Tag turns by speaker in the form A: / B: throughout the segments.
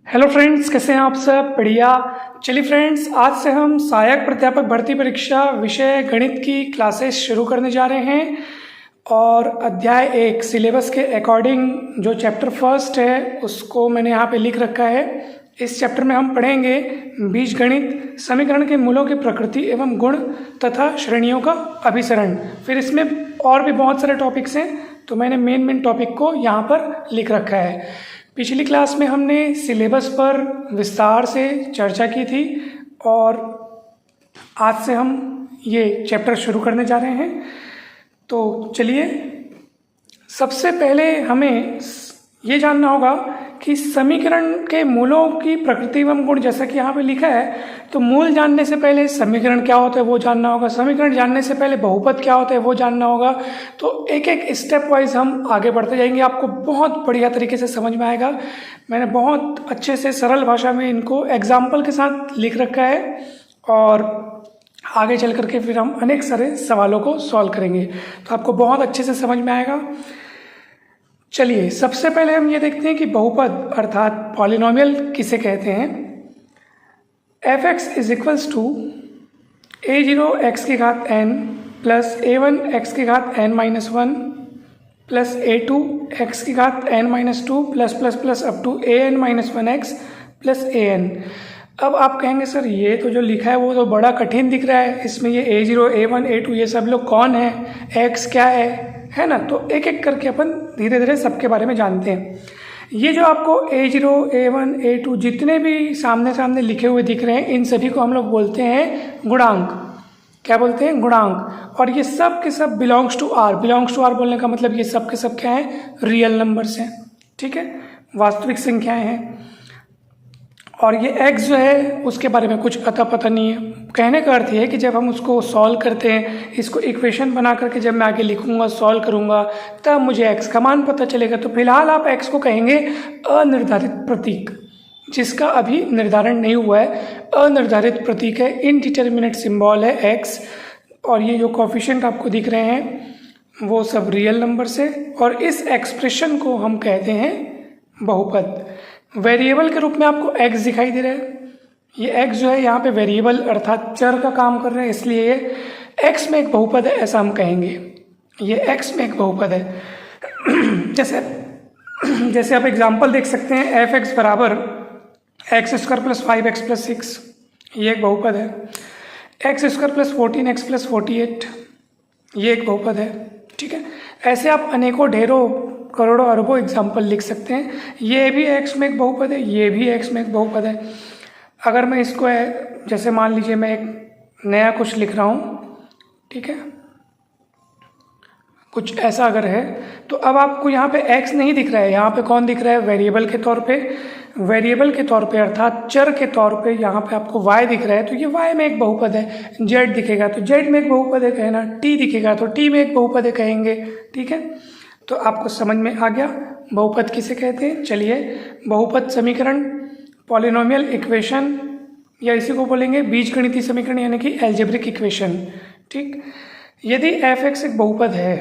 A: Hello friends, कैसे हैं आप सब? बढ़िया। चलिए फ्रेंड्स, आज से हम सहायक प्राध्यापक भर्ती परीक्षा विषय गणित की क्लासेस शुरू करने जा रहे हैं। और अध्याय 1 सिलेबस के अकॉर्डिंग जो चैप्टर फर्स्ट है उसको मैंने यहाँ पे लिख रखा है। इस चैप्टर में हम पढ़ेंगे बीजगणित, समीकरण के मूलों की प्रकृति एवं गुण तथा श्रेणियों का अभिसरण। फिर इसमें और भी बहुत सारे टॉपिक्स हैं, तो मैंने मेन टॉपिक को यहाँ पर लिख रखा है। पिछली क्लास में हमने सिलेबस पर विस्तार से चर्चा की थी और आज से हम ये चैप्टर शुरू करने जा रहे हैं। तो चलिए, सबसे पहले हमें ये जानना होगा कि समीकरण के मूलों की प्रकृति एवं गुण, जैसा कि यहाँ पे लिखा है, तो मूल जानने से पहले समीकरण क्या होता है वो जानना होगा, समीकरण जानने से पहले बहुपद क्या होता है वो जानना होगा। तो एक एक स्टेप वाइज हम आगे बढ़ते जाएंगे, आपको बहुत बढ़िया तरीके से समझ में आएगा। मैंने बहुत अच्छे से सरल भाषा में इनको एग्जाम्पल के साथ लिख रखा है और आगे चल करके फिर हम अनेक सारे सवालों को सॉल्व करेंगे, तो आपको बहुत अच्छे से समझ में आएगा। चलिए, सबसे पहले हम ये देखते हैं कि बहुपद अर्थात पॉलिनोमियल किसे कहते हैं। f(x) is equals to a0 x की घात n प्लस a1 x की घात n minus 1 plus a2 x की घात n minus 2 plus plus plus up to an minus 1x plus an। अब आप कहेंगे सर ये तो जो लिखा है वो तो बड़ा कठिन दिख रहा है, इसमें ये a0 a1 a2 ये सब लोग कौन है, x क्या है ना। तो एक एक करके अपन धीरे धीरे सबके बारे में जानते हैं। ये जो आपको a0 a1 a2 जितने भी सामने सामने लिखे हुए दिख रहे हैं, इन सभी को हम लोग बोलते हैं गुणांक। क्या बोलते हैं? गुणांक। और ये सब के सब belongs to R. Belongs to R बोलने का मतलब ये सब के सब क्या है? रियल नंबर्स हैं, ठीक है, वास्तविक संख्याएं हैं। और ये x जो है उसके बारे में कुछ अता पता नहीं है। कहने का अर्थ ये है कि जब हम उसको सॉल्व करते हैं, इसको इक्वेशन बना करके जब मैं आगे लिखूंगा, सॉल्व करूंगा, तब मुझे x का मान पता चलेगा। तो फिलहाल आप x को कहेंगे अनिर्धारित प्रतीक, जिसका अभी निर्धारण नहीं हुआ है। अनिर्धारित प्रतीक है, इनडिटर्मिनेट सिंबल है x। और ये जो कोफिशिएंट आपको दिख रहे हैं वो सब रियल नंबर से, और इस एक्सप्रेशन को हम कहते हैं बहुपद। वेरिएबल के रूप में आपको x दिखाई दे रहा है। ये x जो है यहाँ पे वेरिएबल अर्थात चर का काम कर रहे हैं, इसलिए ये x में एक बहुपद है, ऐसा हम कहेंगे। ये x में एक बहुपद है। जैसे आप एग्जांपल देख सकते हैं, f(x) बराबर x² प्लस 5x प्लस 6, ये एक बहुपद है। x² प्लस 14x प्लस 48, ये एक बहुपद है, ठीक है। ऐसे आप अनेकों ढेरों करोड़ों अरबों एग्जाम्पल लिख सकते हैं। ये भी x में एक बहुपद है, ये भी x में एक बहुपद है। अगर मैं इसको जैसे मान लीजिए मैं एक नया कुछ लिख रहा हूँ, ठीक है, कुछ ऐसा अगर है, तो अब आपको यहाँ पे x नहीं दिख रहा है, यहाँ पे कौन दिख रहा है? वेरिएबल के तौर पे। वेरिएबल के तौर पे अर्थात चर के तौर पे यहाँ पे आपको y दिख रहा है, तो ये y में एक बहुपद है। z दिखेगा तो z में एक बहुपद है कहना, t दिखेगा तो t में एक बहुपद है कहेंगे, ठीक है। तो आपको समझ में आ गया बहुपद किसे कहते हैं। चलिए, बहुपद समीकरण, पॉलिनोमियल इक्वेशन, या इसी को बोलेंगे बीजगणितीय समीकरण यानी कि एल्जेब्रिक इक्वेशन, ठीक। यदि f(x) एक बहुपद है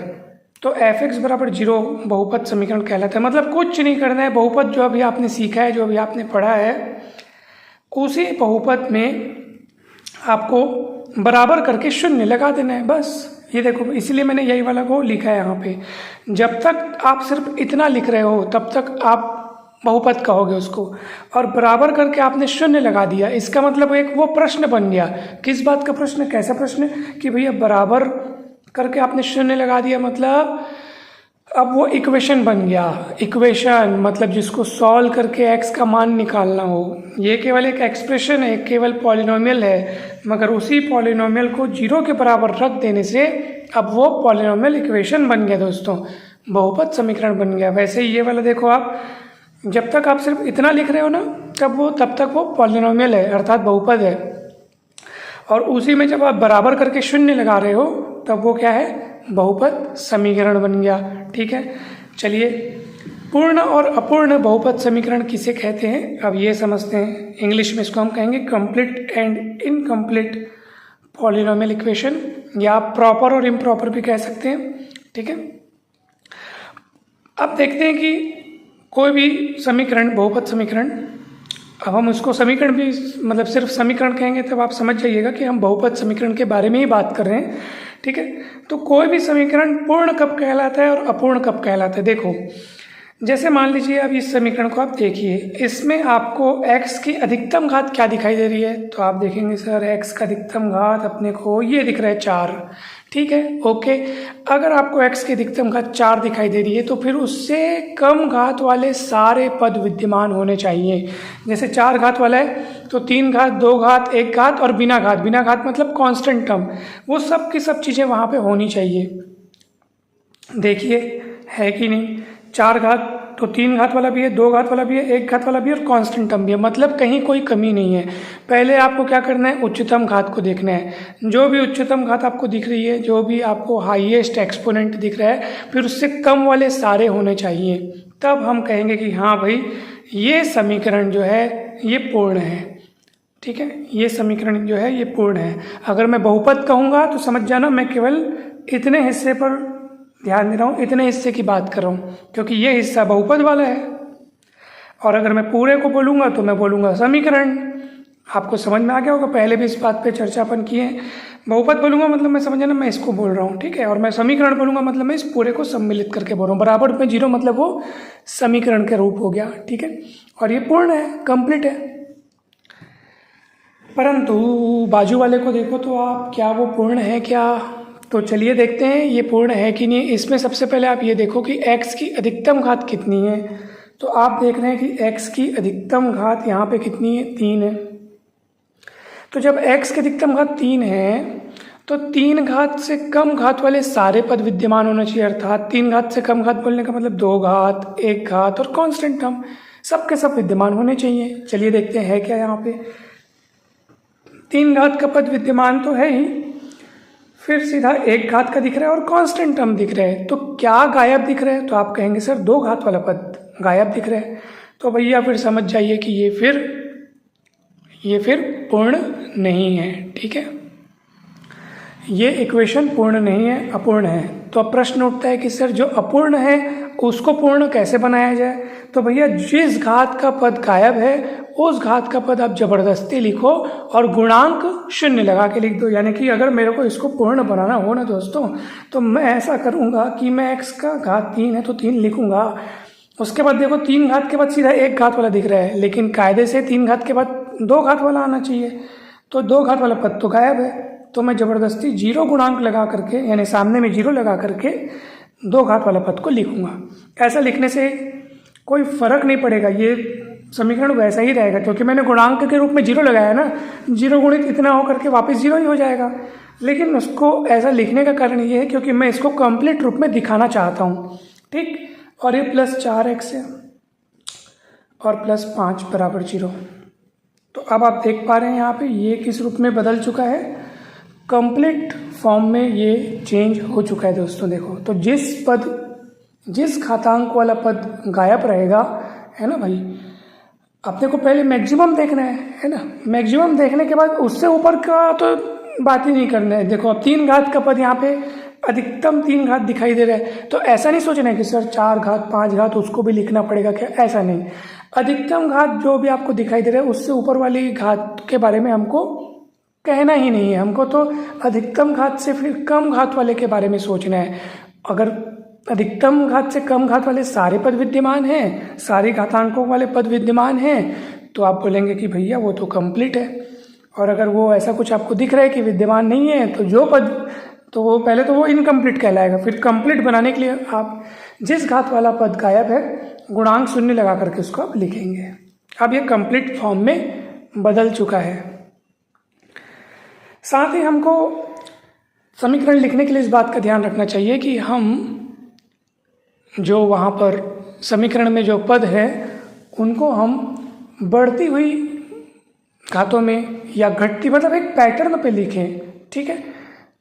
A: तो f(x) बराबर 0 बहुपद समीकरण कहलाता है। मतलब कुछ नहीं करना है, बहुपद जो अभी आपने सीखा है, जो अभी आपने पढ़ा है, उसी बहुपद में आपको बराबर करके शून्य लगा देना है, बस। ये देखो, इसलिए मैंने यही वाला को लिखा है यहाँ पे। जब तक आप सिर्फ इतना लिख रहे हो तब तक आप बहुपद कहोगे उसको, और बराबर करके आपने शून्य लगा दिया, इसका मतलब एक वो प्रश्न बन गया। किस बात का प्रश्न? कैसा प्रश्न? कि भैया बराबर करके आपने शून्य लगा दिया, मतलब अब वो इक्वेशन बन गया। इक्वेशन मतलब जिसको सॉल्व करके x का मान निकालना हो। ये केवल एक एक्सप्रेशन है, केवल पॉलिनोमियल है, मगर उसी पॉलिनोमियल को 0 के बराबर रख देने से अब वो पॉलिनोमियल इक्वेशन बन गया दोस्तों, बहुपद समीकरण बन गया। वैसे ही ये वाला देखो आप, जब तक आप सिर्फ इतना लिख रहे हो ना तब तक वो पॉलिनोमियल है अर्थात बहुपद है, और उसी में जब आप बराबर करके शून्य लगा रहे हो तब वो क्या है? बहुपद समीकरण बन गया, ठीक है। चलिए, पूर्ण और अपूर्ण बहुपद समीकरण किसे कहते हैं अब ये समझते हैं। इंग्लिश में इसको हम कहेंगे complete and incomplete polynomial equation, या आप प्रॉपर और इम्प्रॉपर भी कह सकते हैं, ठीक है। अब देखते हैं कि कोई भी समीकरण, बहुपद समीकरण अब हम उसको समीकरण भी मतलब सिर्फ समीकरण कहेंगे तब आप समझ जाइएगा कि हम बहुपद समीकरण के बारे में ही बात कर रहे हैं, ठीक है। तो कोई भी समीकरण पूर्ण कब कहलाता है और अपूर्ण कब कहलाता है, देखो जैसे मान लीजिए अब इस समीकरण को आप देखिए, इसमें आपको x की अधिकतम घात क्या दिखाई दे रही है, तो आप देखेंगे सर x का अधिकतम घात अपने को ये दिख रहा है 4, ठीक है, ओके। अगर आपको x की अधिकतम घात 4 दिखाई दे रही है तो फिर उससे कम घात वाले सारे पद विद्यमान होने चाहिए। जैसे 4 घात वाला है तो 3 घात, 2 घात, 1 घात और बिना घात, बिना घात मतलब कांस्टेंट टर्म, वो सब की सब चीज़ें वहाँ पे होनी चाहिए। देखिए है कि नहीं, 4 घात तो 3 घात वाला भी है, 2 घात वाला भी है, 1 घात वाला भी है और कांस्टेंट टर्म भी है, मतलब कहीं कोई कमी नहीं है। पहले आपको क्या करना है, उच्चतम घात को देखना है। जो भी उच्चतम घात आपको दिख रही है, जो भी आपको हाईएस्ट एक्सपोनेंट दिख रहा है, फिर उससे कम वाले सारे होने चाहिए, तब हम कहेंगे कि हाँ भाई ये समीकरण जो है ये पूर्ण है, ठीक है, ये समीकरण जो है ये पूर्ण है। अगर मैं बहुपद कहूँगा तो समझ जाना मैं केवल इतने हिस्से पर ध्यान दे रहा हूँ, इतने हिस्से की बात कर रहा हूँ, क्योंकि ये हिस्सा बहुपद वाला है। और अगर मैं पूरे को बोलूँगा तो मैं बोलूँगा समीकरण। आपको समझ में आ गया होगा, पहले भी इस बात पे चर्चा अपन किए हैं। बहुपद बोलूँगा मतलब मैं समझना मैं इसको बोल रहा हूँ, ठीक है, और मैं समीकरण बोलूँगा मतलब मैं इस पूरे को सम्मिलित करके बोल रहा हूँ। बराबर में 0 मतलब वो समीकरण के रूप हो गया, ठीक है, और ये पूर्ण है, कंप्लीट है। परंतु बाजू वाले को देखो तो आप, क्या वो पूर्ण है क्या, तो चलिए देखते हैं ये पूर्ण है कि नहीं। इसमें सबसे पहले आप ये देखो कि x की अधिकतम घात कितनी है, तो आप देख रहे हैं कि x की अधिकतम घात यहाँ पे कितनी है, 3 है। तो जब x की अधिकतम घात 3 है तो 3 घात से कम घात वाले सारे पद विद्यमान होना चाहिए, अर्थात 3 घात से कम घात बोलने का मतलब 2 घात, 1 घात और कांस्टेंट टर्म सबके सब विद्यमान होने चाहिए। चलिए देखते हैं क्या यहाँ पे 3 घात का पद विद्यमान तो है ही, फिर सीधा 1 घात का दिख रहा है और कांस्टेंट टर्म दिख रहा है, तो क्या गायब दिख रहा है, तो आप कहेंगे सर 2 घात वाला पद गायब दिख रहा है। तो भैया फिर समझ जाइए कि ये फिर पूर्ण नहीं है, ठीक है, ये इक्वेशन पूर्ण नहीं है, अपूर्ण है। तो अब प्रश्न उठता है कि सर जो अपूर्ण है उसको पूर्ण कैसे बनाया जाए, तो भैया जिस घात का पद गायब है उस घात का पद आप जबरदस्ती लिखो और गुणांक 0 लगा के लिख दो। यानी कि अगर मेरे को इसको पूर्ण बनाना हो ना दोस्तों, तो मैं ऐसा करूँगा कि मैं x का घात 3 है तो 3 लिखूँगा, उसके बाद देखो 3 घात के बाद सीधा 1 घात वाला दिख रहा है, लेकिन कायदे से 3 घात के बाद 2 घात वाला आना चाहिए, तो 2 घात वाला पद तो गायब है, तो मैं ज़बरदस्ती 0 गुणांक लगा करके, यानी सामने में 0 लगा करके 2 घात वाला पद को लिखूँगा। ऐसा लिखने से कोई फर्क नहीं पड़ेगा, ये समीकरण वैसा ही रहेगा, क्योंकि मैंने गुणांक के रूप में 0 लगाया ना, 0 गुणित इतना होकर के वापस 0 ही हो जाएगा। लेकिन उसको ऐसा लिखने का कारण ये है क्योंकि मैं इसको कंप्लीट रूप में दिखाना चाहता हूँ, ठीक। और ये +4x है और +5 बराबर 0। तो अब आप देख पा रहे हैं यहाँ पे ये किस रूप में बदल चुका है, कंप्लीट फॉर्म में ये चेंज हो चुका है दोस्तों। देखो तो जिस घातांक वाला पद गायब रहेगा, है ना भाई, अपने को पहले मैक्सिमम देखना है ना, मैक्सिमम देखने के बाद उससे ऊपर का तो बात ही नहीं करना है। देखो अब 3 घात का पद यहाँ पे अधिकतम 3 घात दिखाई दे रहा है, तो ऐसा नहीं सोचना है कि सर 4 घात 5 घात उसको भी लिखना पड़ेगा क्या, ऐसा नहीं। अधिकतम घात जो भी आपको दिखाई दे रहा है उससे ऊपर वाली घात के बारे में हमको कहना ही नहीं है, हमको तो अधिकतम घात से फिर कम घात वाले के बारे में सोचना है। अगर अधिकतम घात से कम घात वाले सारे पद विद्यमान हैं, सारे घातांकों वाले पद विद्यमान हैं, तो आप बोलेंगे कि भैया वो तो कंप्लीट है। और अगर वो ऐसा कुछ आपको दिख रहा है कि विद्यमान नहीं है, तो जो पद तो वो पहले तो वो इनकम्प्लीट कहलाएगा। फिर कंप्लीट बनाने के लिए आप जिस घात वाला पद गायब है गुणांक 0 लगा करके उसको आप लिखेंगे। अब ये कंप्लीट फॉर्म में बदल चुका है। साथ ही हमको समीकरण लिखने के लिए इस बात का ध्यान रखना चाहिए कि हम जो वहाँ पर समीकरण में जो पद है उनको हम बढ़ती हुई घातों में या घटती मतलब एक पैटर्न पे लिखें, ठीक है।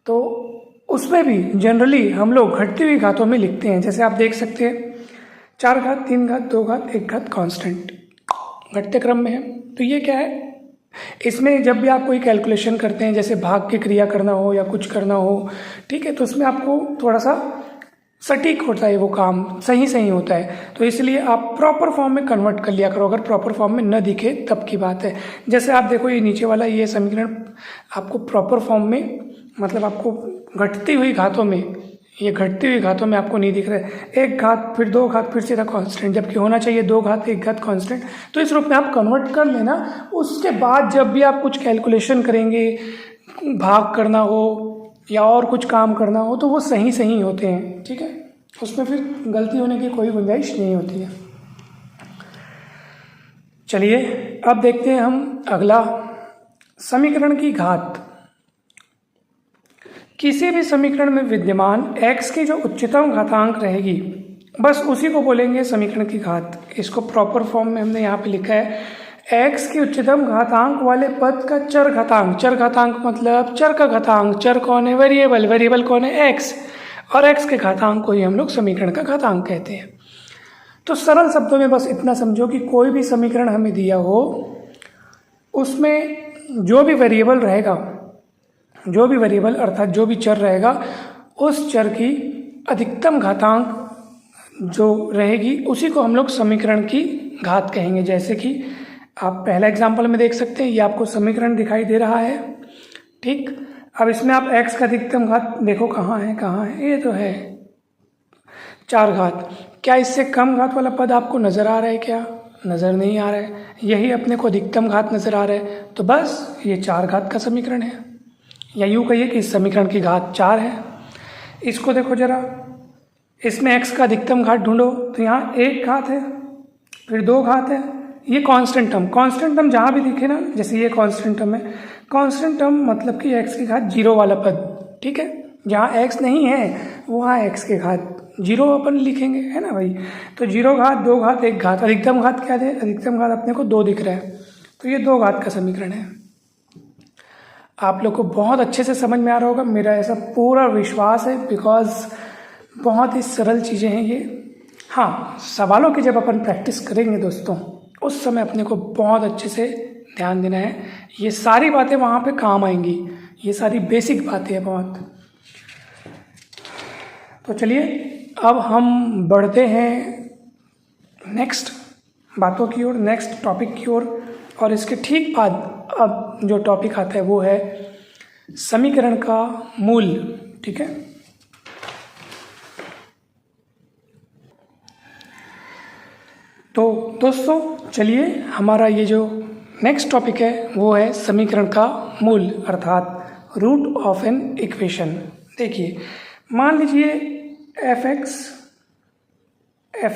A: तो उसमें भी जनरली हम लोग घटती हुई घातों में लिखते हैं। जैसे आप देख सकते हैं 4 घात 3 घात 2 घात 1 घात कांस्टेंट घटते क्रम में है। तो ये क्या है, इसमें जब भी आप कोई कैलकुलेशन करते हैं, जैसे भाग की क्रिया करना हो या कुछ करना हो, ठीक है, तो उसमें आपको थोड़ा सा सटीक होता है, वो काम सही होता है। तो इसलिए आप प्रॉपर फॉर्म में कन्वर्ट कर लिया करो, अगर प्रॉपर फॉर्म में न दिखे तब की बात है। जैसे आप देखो ये नीचे वाला ये समीकरण आपको प्रॉपर फॉर्म में, मतलब आपको घटती हुई घातों में, ये घटती हुई घातों में आपको नहीं दिख रहा है, एक घात फिर दो घात फिर सीधा कांस्टेंट, जबकि होना चाहिए दो घात एक घात कांस्टेंट। तो इस रूप में आप कन्वर्ट कर लेना। उसके बाद जब भी आप कुछ कैलकुलेशन करेंगे, भाग करना हो या और कुछ काम करना हो, तो वो सही होते हैं, ठीक है, उसमें फिर गलती होने की कोई गुंजाइश नहीं होती है। चलिए अब देखते हैं हम अगला, समीकरण की घात। किसी भी समीकरण में विद्यमान x की जो उच्चतम घातांक रहेगी, बस उसी को बोलेंगे समीकरण की घात। इसको प्रॉपर फॉर्म में हमने यहाँ पे लिखा है, x की उच्चतम घातांक वाले पद का चर घातांक। चर घातांक मतलब चर का घातांक। चर कौन है? वेरिएबल। वेरिएबल कौन है? x। और x के घातांक को ही हम लोग समीकरण का घातांक कहते हैं। तो सरल शब्दों में बस इतना समझो कि कोई भी समीकरण हमें दिया हो, उसमें जो भी वेरिएबल रहेगा, जो भी वेरिएबल अर्थात जो भी चर रहेगा, उस चर की अधिकतम घातांक जो रहेगी उसी को हम लोग समीकरण की घात कहेंगे। जैसे कि आप पहला एग्जाम्पल में देख सकते हैं, ये आपको समीकरण दिखाई दे रहा है, ठीक। अब इसमें आप x का अधिकतम घात देखो कहाँ है, ये तो है 4 घात। क्या इससे कम घात वाला पद आपको नज़र आ रहा है? क्या नज़र नहीं आ रहा है, यही अपने को अधिकतम घात नज़र आ रहा है। तो बस ये 4 घात का समीकरण है, या यूँ कहिए कि इस समीकरण की घात 4 है। इसको देखो जरा, इसमें x का अधिकतम घात ढूंढो, तो यहाँ 1 घात है, फिर 2 घात है। ये कांस्टेंट टर्म जहाँ भी दिखे ना, जैसे ये कांस्टेंट टर्म है, कांस्टेंट टर्म मतलब कि x की घात 0 वाला पद, ठीक है। जहाँ x नहीं है वहाँ x की घात 0 अपन लिखेंगे, है ना भाई। तो 0 घात 2 घात 1 घात, अधिकतम घात क्या है? अधिकतम घात अपने को 2 दिख रहा है, तो ये 2 घात का समीकरण है। आप लोग को बहुत अच्छे से समझ में आ रहा होगा, मेरा ऐसा पूरा विश्वास है, बिकॉज बहुत ही सरल चीज़ें हैं ये। हाँ, सवालों की जब अपन प्रैक्टिस करेंगे दोस्तों, उस समय अपने को बहुत अच्छे से ध्यान देना है। ये सारी बातें वहाँ पे काम आएंगी, ये सारी बेसिक बातें हैं बहुत। तो चलिए अब हम बढ़ते हैं नेक्स्ट बातों की ओर, नेक्स्ट टॉपिक की ओर। और इसके ठीक बाद अब जो टॉपिक आता है वो है समीकरण का मूल, ठीक है। तो दोस्तों चलिए, हमारा ये जो नेक्स्ट टॉपिक है वो है समीकरण का मूल, अर्थात रूट ऑफ एन इक्वेशन। देखिए, मान लीजिए एफ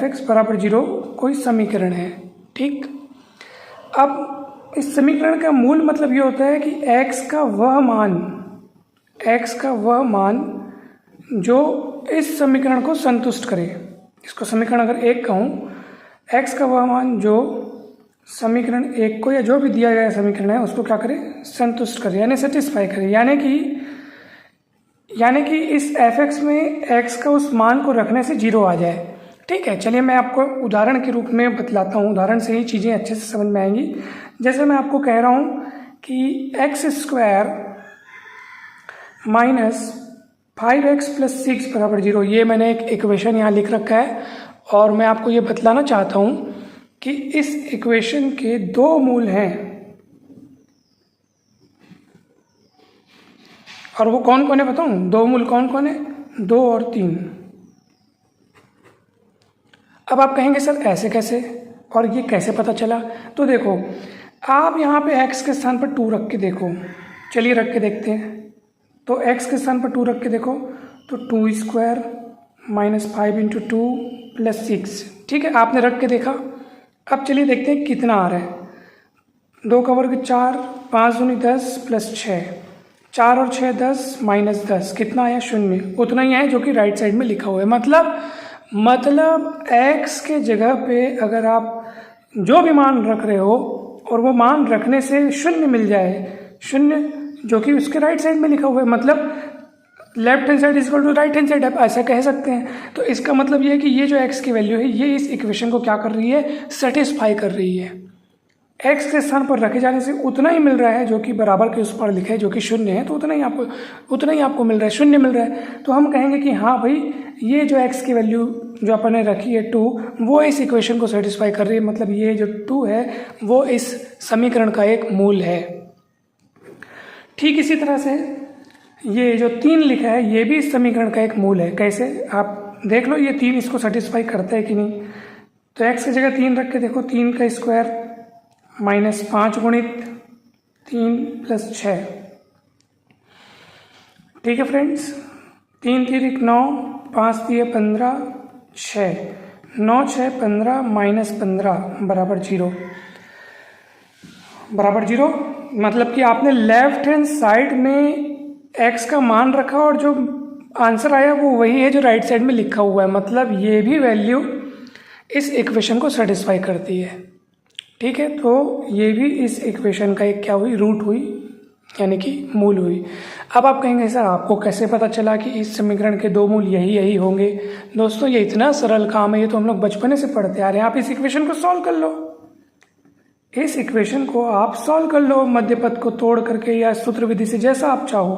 A: एक्स बराबर 0 कोई समीकरण है, ठीक। अब इस समीकरण का मूल मतलब ये होता है कि x का वह मान जो इस समीकरण को संतुष्ट करे। इसको समीकरण अगर 1 कहूँ, x का वह मान जो समीकरण 1 को या जो भी दिया गया समीकरण है उसको क्या करे? संतुष्ट करे, यानी सेटिस्फाई करे। यानी कि इस fx में x का उस मान को रखने से 0 आ जाए, ठीक है। चलिए मैं आपको उदाहरण के रूप में बतलाता हूँ, उदाहरण से ही चीज़ें अच्छे से समझ में आएंगी। जैसे मैं आपको कह रहा हूँ कि x² माइनस 5x + 6 बराबर 0, ये मैंने एक इक्वेशन यहाँ लिख रखा है। और मैं आपको ये बतलाना चाहता हूँ कि इस इक्वेशन के 2 मूल हैं, और वो कौन कौन है बताऊँ? 2 मूल कौन कौन है? 2 और 3। अब आप कहेंगे सर ऐसे कैसे, और ये कैसे पता चला? तो देखो, आप यहाँ पे x के स्थान पर 2 रख के देखो। चलिए रख के देखते हैं। तो x के स्थान पर 2 रख के देखो, तो 2² माइनस 5 × 2 + 6, ठीक है, आपने रख के देखा। अब चलिए देखते हैं कितना आ रहा है। 2 का वर्ग 4, 5 दूनी 10 + 6, 4 और 6 10 माइनस 10, कितना आया? 0। उतना ही है जो कि राइट साइड में लिखा हुआ है। मतलब x के जगह पे अगर आप जो भी मान रख रहे हो और वो मान रखने से 0 मिल जाए, 0 जो कि उसके राइट साइड में लिखा हुआ है, मतलब left hand side equal to right hand side, आप ऐसा कह सकते हैं। तो इसका मतलब ये है कि ये जो x की वैल्यू है ये इस इक्वेशन को क्या कर रही है? सेटिस्फाई कर रही है। x के स्थान पर रखे जाने से उतना ही मिल रहा है जो कि बराबर के उस पर लिखा है जो कि शून्य है, तो उतना ही आपको मिल रहा है, शून्य मिल रहा है। तो हम कहेंगे कि हाँ भाई ये जो x की वैल्यू जो अपन ने रखी है 2 वो इस इक्वेशन को सेटिस्फाई कर रही है, मतलब ये जो 2 है वो इस समीकरण का एक मूल है। ठीक इसी तरह से ये जो 3 लिखा है ये भी इस समीकरण का एक मूल है। कैसे आप देख लो, ये 3 इसको सेटिस्फाई करता है कि नहीं। तो x की जगह 3 रख के देखो, 3 का स्क्वायर -5 गुणित 3 + 6। ठीक है फ्रेंड्स, 3 3 9, 5 3 15, 6 9 6 15 -15 बराबर 0 बराबर 0। मतलब कि आपने लेफ्ट हैंड साइड में x का मान रखा और जो आंसर आया वो वही है जो राइट साइड में लिखा हुआ है, मतलब ये भी वैल्यू इस इक्वेशन को सेटिस्फाई करती है। ठीक है, तो ये भी इस इक्वेशन का एक क्या हुई, रूट हुई, यानी कि मूल हुई। अब आप कहेंगे सर आपको कैसे पता चला कि इस समीकरण के 2 मूल यही होंगे। दोस्तों ये इतना सरल काम है, ये तो हम लोग बचपने से पढ़ते आ रहे हैं। आप इस इक्वेशन को सॉल्व कर लो, इस इक्वेशन को आप सॉल्व कर लो मध्य पद को तोड़ करके या सूत्र विधि से, जैसा आप चाहो।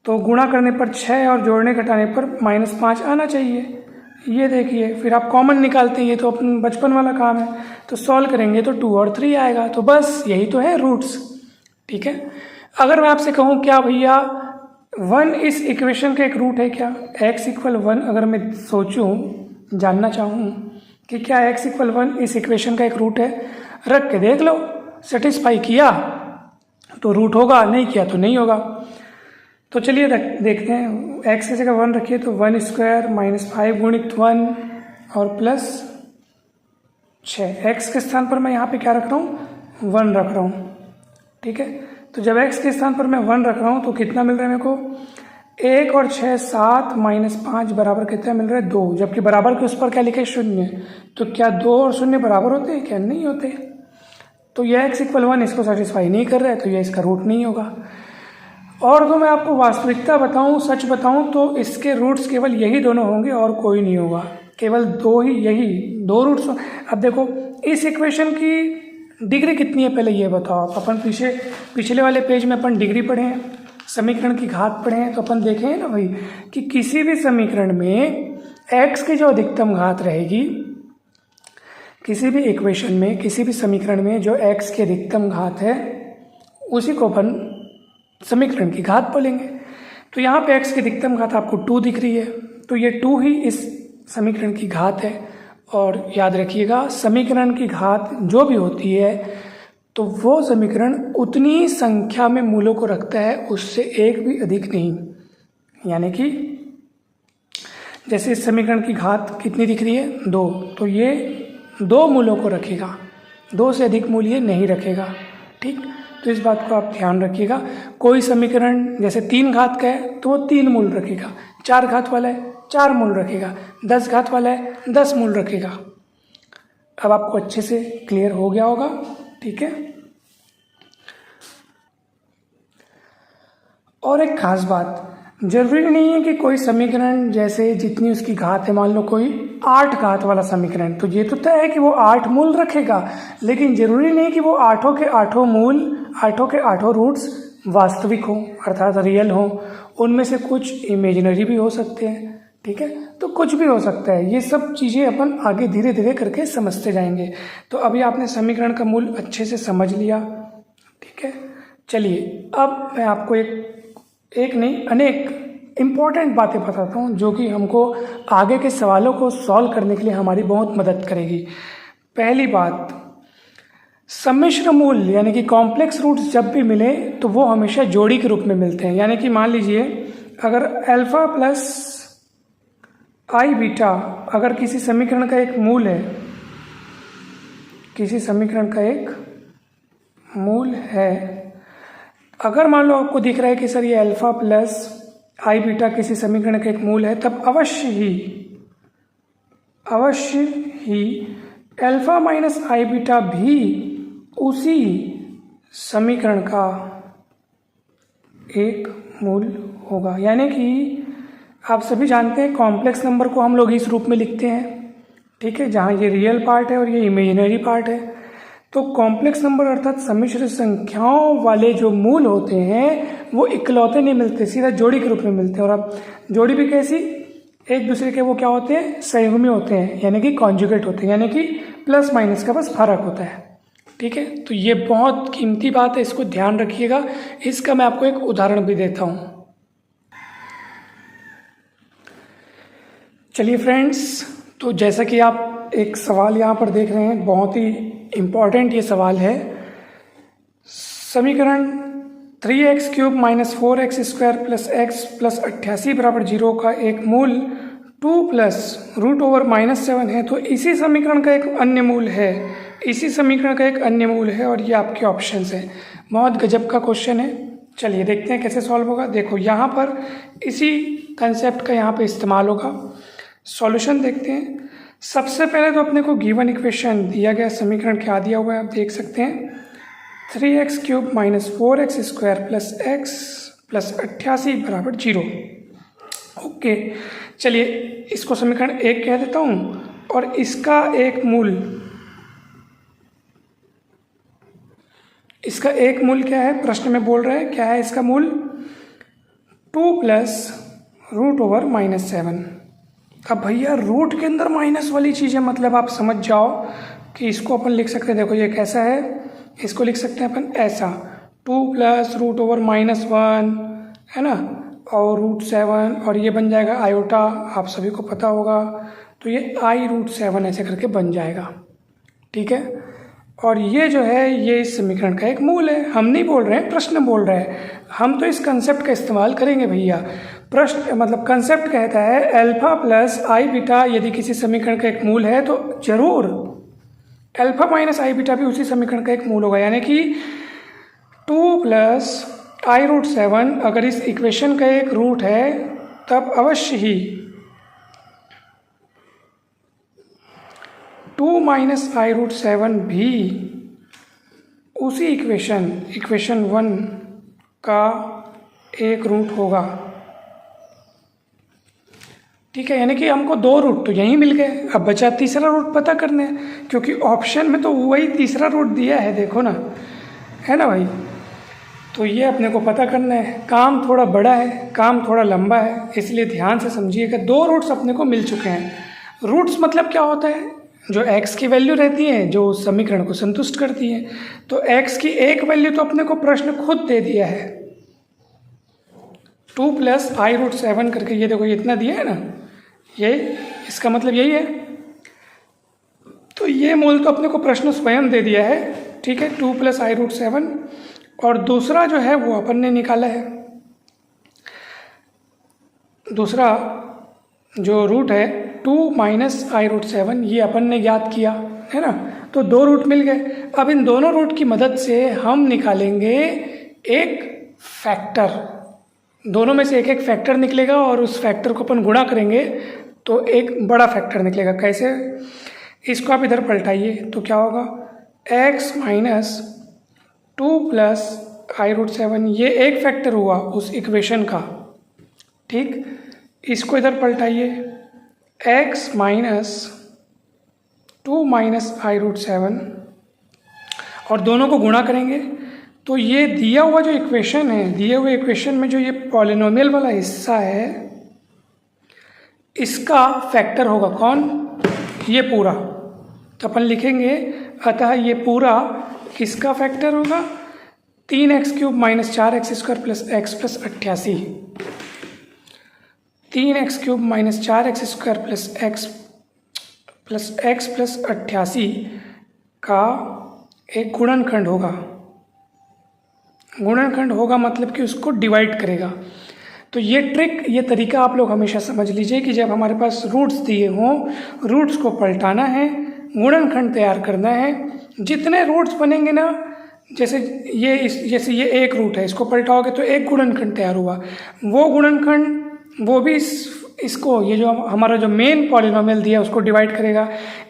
A: तो गुणा करने पर 6 और जोड़ने घटाने पर -5 आना चाहिए। ये देखिए, फिर आप कॉमन निकालते हैं, ये तो अपन बचपन वाला काम है। तो सॉल्व करेंगे तो 2 और 3 आएगा। तो बस यही तो है रूट्स। ठीक है, अगर मैं आपसे कहूँ क्या भैया 1 इस इक्वेशन का एक रूट है क्या, x = 1, अगर मैं सोचूं जानना चाहूँ कि क्या x = 1 इस इक्वेशन का एक रूट है, रख के देख लो, सेटिस्फाई किया तो रूट होगा, नहीं किया तो नहीं होगा। तो चलिए देखते हैं, x की जगह 1 रखिए तो 1² -5 गुणित 1 और प्लस 6। x के स्थान पर मैं यहाँ पे क्या रख रहा हूँ, 1 रख रहा हूँ। ठीक है, तो जब x के स्थान पर मैं 1 रख रहा हूँ तो कितना मिल रहा है मेरे को, 1 और 6 7 -5 बराबर कितना मिल रहा है, 2। जबकि बराबर के उस पर क्या लिखे, 0। तो क्या 2 और 0 बराबर होते हैं क्या, नहीं होते। तो यह x = 1 इसको सेटिस्फाई नहीं कर रहा है, तो यह इसका रूट नहीं होगा। और तो मैं आपको वास्तविकता बताऊं, सच बताऊं तो इसके रूट्स केवल यही दोनों होंगे और कोई नहीं होगा, केवल यही 2 रूट्स। अब देखो इस इक्वेशन की डिग्री कितनी है पहले ये बताओ आप। अपन पिछले वाले पेज में अपन डिग्री पढ़े हैं, समीकरण की घात पढ़े हैं, तो अपन देखे हैं ना भाई कि किसी भी समीकरण में x की जो अधिकतम घात रहेगी, किसी भी इक्वेशन में, किसी भी समीकरण में जो x की अधिकतम घात है उसी को अपन समीकरण की घात बोलेंगे। तो यहाँ पे x की अधिकतम घात आपको 2 दिख रही है, तो ये 2 ही इस समीकरण की घात है। और याद रखिएगा समीकरण की घात जो भी होती है तो वो समीकरण उतनी संख्या में मूलों को रखता है, उससे एक भी अधिक नहीं। यानी कि जैसे इस समीकरण की घात कितनी दिख रही है, 2, तो ये 2 मूलों को रखेगा, 2 से अधिक मूल ये नहीं रखेगा। ठीक, तो इस बात को आप ध्यान रखिएगा। कोई समीकरण जैसे 3 घात का है तो वो 3 मूल रखेगा, 4 घात वाला है 4 मूल रखेगा, 10 घात वाला है 10 मूल रखेगा। अब आपको अच्छे से क्लियर हो गया होगा। ठीक है, और एक खास बात, जरूरी नहीं है कि कोई समीकरण जैसे जितनी उसकी घात है, मान लो कोई 8 घात वाला समीकरण, तो ये तो तय है कि वो 8 मूल रखेगा, लेकिन जरूरी नहीं कि वो 8 के 8 मूल, 8 के 8 रूट्स वास्तविक हों, अर्थात रियल हों। उनमें से कुछ इमेजिनरी भी हो सकते हैं। ठीक है, तो कुछ भी हो सकता है। ये सब चीज़ें अपन आगे धीरे धीरे करके समझते जाएंगे। तो अभी आपने समीकरण का मूल अच्छे से समझ लिया। ठीक है, चलिए अब मैं आपको एक नहीं अनेक इम्पॉर्टेंट बातें बताता हूँ जो कि हमको आगे के सवालों को सॉल्व करने के लिए हमारी बहुत मदद करेगी। पहली बात, सम्मिश्र मूल यानी कि कॉम्प्लेक्स रूट्स जब भी मिले तो वो हमेशा जोड़ी के रूप में मिलते हैं। यानी कि मान लीजिए अगर अल्फा प्लस आई बीटा अगर किसी समीकरण का एक मूल है, किसी समीकरण का एक मूल है, अगर मान लो आपको दिख रहा है कि सर ये अल्फा प्लस आई बीटा किसी समीकरण का एक मूल है, तब अवश्य ही अल्फा माइनस आई बीटा भी उसी समीकरण का एक मूल होगा। यानी कि आप सभी जानते हैं कॉम्प्लेक्स नंबर को हम लोग इस रूप में लिखते हैं। ठीक है, जहाँ ये रियल पार्ट है और ये इमेजिनरी पार्ट है। तो कॉम्प्लेक्स नंबर अर्थात सम्मिश्र संख्याओं वाले जो मूल होते हैं वो इकलौते नहीं मिलते, सीधा जोड़ी के रूप में मिलते हैं। और अब जोड़ी भी कैसी, एक दूसरे के वो क्या होते हैं, सहयोगी होते हैं, यानी कि कॉन्जुगेट होते हैं, यानी कि प्लस माइनस का बस फर्क होता है। ठीक है, तो ये बहुत कीमती बात है, इसको ध्यान रखिएगा। इसका मैं आपको एक उदाहरण भी देता हूँ। चलिए फ्रेंड्स, तो जैसा कि आप एक सवाल यहाँ पर देख रहे हैं, बहुत ही इम्पॉर्टेंट ये सवाल है। समीकरण 3x³ - 4x² + x + 88 = 0 का एक मूल 2 + √7 है। तो इसी समीकरण का एक अन्य मूल है, इसी समीकरण का एक अन्य मूल है, और ये आपके ऑप्शंस हैं। बहुत गजब का क्वेश्चन है। चलिए देखते हैं कैसे सॉल्व होगा। देखो यहाँ पर इसी कंसेप्ट का यहाँ पे इस्तेमाल होगा। सॉल्यूशन देखते हैं। सबसे पहले तो अपने को गिवन इक्वेशन दिया गया, समीकरण क्या दिया हुआ है आप देख सकते हैं, 3x³ - 4x² + x + 88 = 0। ओके, चलिए इसको समीकरण 1 कह देता हूँ, और इसका एक मूल क्या है, प्रश्न में बोल रहे हैं क्या है इसका मूल, 2 + √7। अब भैया रूट के अंदर माइनस वाली चीज़ें, मतलब आप समझ जाओ कि इसको अपन लिख सकते हैं। देखो ये कैसा है, इसको लिख सकते हैं अपन ऐसा, 2 + √1 है ना, और √7, और ये बन जाएगा आयोटा, आप सभी को पता होगा। तो ये i√7 ऐसे करके बन जाएगा। ठीक है, और ये जो है ये इस समीकरण का एक मूल है। हम नहीं बोल रहे हैं, प्रश्न बोल रहे हैं। हम तो इस कंसेप्ट का इस्तेमाल करेंगे भैया। प्रश्न मतलब कंसेप्ट कहता है अल्फा + i β यदि किसी समीकरण का एक मूल है तो जरूर अल्फा - i β भी उसी समीकरण का एक मूल होगा। यानी कि 2 + i√7 अगर इस इक्वेशन का एक रूट है तब अवश्य ही 2 - i√7 भी उसी इक्वेशन 1 का एक रूट होगा। ठीक है, यानी कि हमको 2 रूट तो यहीं मिल गए, अब बचा तीसरा रूट पता करने, क्योंकि ऑप्शन में तो वही तीसरा रूट दिया है, देखो ना, है ना भाई। तो ये अपने को पता करना है। काम थोड़ा बड़ा है, काम थोड़ा लंबा है, इसलिए ध्यान से समझिएगा। 2 रूट्स अपने को मिल चुके हैं। रूट्स मतलब क्या होता है, जो x की वैल्यू रहती है जो उस समीकरण को संतुष्ट करती है। तो x की एक वैल्यू तो अपने को प्रश्न खुद दे दिया है, 2 + i√7 करके, ये देखो ये इतना दिया है ना, ये इसका मतलब यही है। तो ये मूल तो अपने को प्रश्न स्वयं दे दिया है। ठीक है, 2 + i√7, और दूसरा जो है वो अपन ने निकाला है। दूसरा जो रूट है 2 - i√7, ये अपन ने ज्ञात किया है ना। तो 2 रूट मिल गए। अब इन दोनों रूट की मदद से हम निकालेंगे एक फैक्टर। दोनों में से एक एक फैक्टर निकलेगा, और उस फैक्टर को अपन गुणा करेंगे तो एक बड़ा फैक्टर निकलेगा। कैसे, इसको आप इधर पलटाइए तो क्या होगा, x - 2 + i√7, ये एक फैक्टर हुआ उस इक्वेशन का। ठीक, इसको इधर पलटाइए, x - 2 - i√7, और दोनों को गुणा करेंगे तो ये दिया हुआ जो इक्वेशन है, दिए हुए इक्वेशन में जो ये पॉलिनोमियल वाला हिस्सा है, इसका फैक्टर होगा कौन, ये पूरा। तो अपन लिखेंगे, अतः ये पूरा किसका फैक्टर होगा, 3x³ - 4x² + x + 88। 3x³ - 4x² + x + 88 का एक गुणनखंड होगा। गुणनखंड होगा मतलब कि उसको डिवाइड करेगा। तो ये ट्रिक, ये तरीका आप लोग हमेशा समझ लीजिए कि जब हमारे पास रूट्स दिए हों, रूट्स को पलटाना है, गुणनखंड तैयार करना है। जितने रूट्स बनेंगे ना, जैसे ये एक रूट है, इसको पलटाओगे तो एक गुणनखंड तैयार हुआ। वो गुणनखंड वो भी इस इसको, ये जो हमारा जो मेन पॉलिनोमियल दिया उसको डिवाइड करेगा।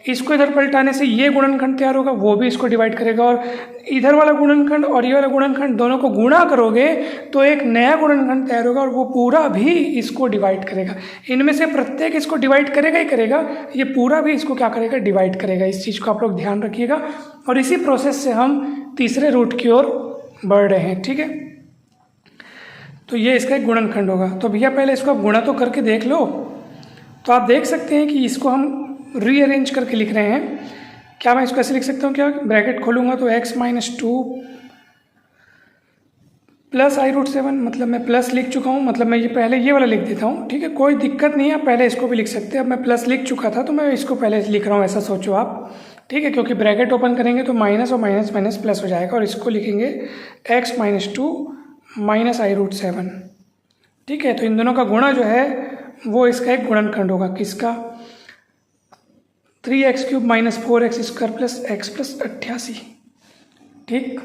A: इसको इधर पलटाने से ये गुणनखंड तैयार होगा, वो भी इसको डिवाइड करेगा। और इधर वाला गुणनखंड और ये वाला गुणनखंड दोनों को गुणा करोगे तो एक नया गुणनखंड तैयार होगा और वो पूरा भी इसको डिवाइड करेगा। इनमें से प्रत्येक इसको डिवाइड करेगा ही करेगा, ये पूरा भी इसको क्या करेगा, डिवाइड करेगा। इस चीज़ को आप लोग ध्यान रखिएगा। और इसी प्रोसेस से हम तीसरे रूट की ओर बढ़ रहे हैं। ठीक है, तो ये इसका एक गुणनखंड होगा। तो भैया पहले इसको आप गुणा तो करके देख लो। तो आप देख सकते हैं कि इसको हम रीअरेंज करके लिख रहे हैं। क्या मैं इसको ऐसे लिख सकता हूँ, क्या ब्रैकेट खोलूँगा तो x-2 प्लस i√7, मतलब मैं प्लस लिख चुका हूँ, मतलब मैं ये पहले ये वाला लिख देता हूँ। ठीक है, कोई दिक्कत नहीं है, पहले इसको भी लिख सकते हैं। अब मैं प्लस लिख चुका था तो मैं इसको पहले लिख रहा हूँ, ऐसा सोचो आप। ठीक है, क्योंकि ब्रैकेट ओपन करेंगे तो माइनस और माइनस माइनस प्लस हो जाएगा। और इसको लिखेंगे x-2 माइनस i√7। ठीक है, तो इन दोनों का गुणा जो है वो इसका एक गुणनखंड होगा। किसका? 3x³ minus 4x² plus x plus 88। ठीक,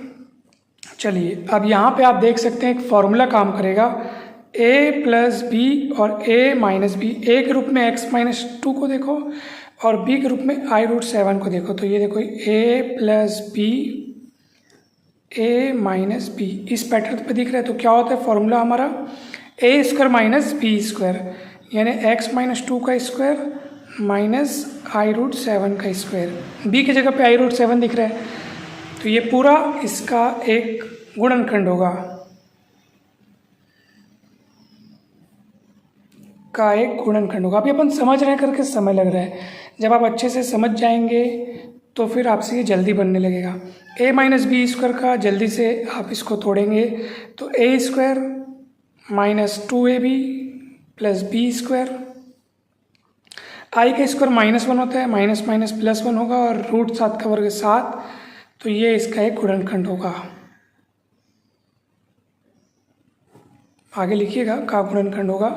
A: चलिए अब यहाँ पे आप देख सकते हैं एक फॉर्मूला काम करेगा, a प्लस बी और a माइनस बी। a के रूप में x-2 को देखो और b के रूप में i√7 को देखो। तो ये देखो a plus B, a minus B, इस पैटर्न पे दिख रहा है। तो क्या होता है फॉर्मूला हमारा, a² माइनस b², यानी x-2 का स्क्वायर माइनस i√7 का स्क्वायर। b की जगह पे i√7 दिख रहा है, तो ये पूरा इसका एक गुणनखंड होगा, का एक गुणनखंड होगा। अभी अपन समझ रहे हैं करके समय लग रहा है, जब आप अच्छे से समझ जाएंगे तो फिर आपसे ये जल्दी बनने लगेगा। a माइनस b² का जल्दी से आप इसको तोड़ेंगे तो a² minus 2ab plus b², i का स्क्वायर -1 होता है, माइनस माइनस +1 होगा और √7 का वर्ग 7। तो ये इसका एक गुणनखंड होगा। आगे लिखिएगा का गुणनखंड होगा।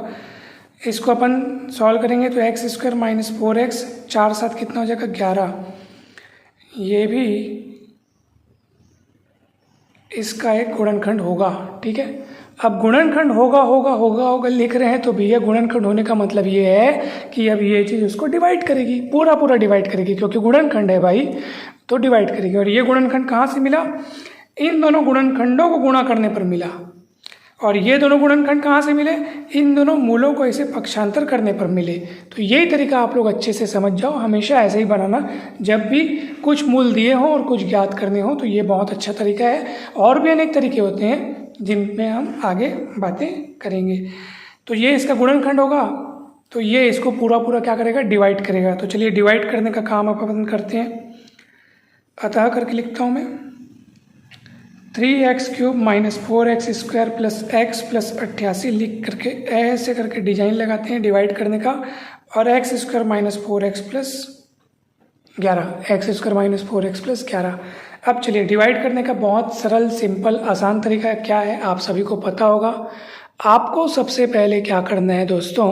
A: इसको अपन सॉल्व करेंगे तो x² माइनस 4x, 4 7 कितना हो जाएगा 11। ये भी इसका एक गुणनखंड होगा। ठीक है, अब गुणनखंड होगा लिख रहे हैं तो भैया गुणनखंड होने का मतलब ये है कि अब ये चीज़ उसको डिवाइड करेगी, पूरा डिवाइड करेगी, क्योंकि गुणनखंड है भाई तो डिवाइड करेगी। और ये गुणनखंड कहाँ से मिला? इन दोनों गुणनखंडों को गुणा करने पर मिला। और ये दोनों गुणनखंड कहाँ से मिले? इन दोनों मूलों को ऐसे पक्षांतर करने पर मिले। तो यही तरीका आप लोग अच्छे से समझ जाओ, हमेशा ऐसे ही बनाना, जब भी कुछ मूल दिए हों और कुछ ज्ञात करने हो तो ये बहुत अच्छा तरीका है। और भी अनेक तरीके होते हैं जिनमें हम आगे बातें करेंगे। तो ये इसका गुणनखंड होगा, तो ये इसको पूरा क्या करेगा? डिवाइड करेगा। तो चलिए डिवाइड करने का काम अपन करते हैं। अतः करके लिखता हूँ मैं 3x³ minus 4x² plus x plus 88 लिख करके ऐसे करके डिजाइन लगाते हैं डिवाइड करने का। और x² minus 4x plus 11, x² minus 4x plus 11। अब चलिए डिवाइड करने का बहुत सरल सिंपल आसान तरीका क्या है आप सभी को पता होगा। आपको सबसे पहले क्या करना है दोस्तों,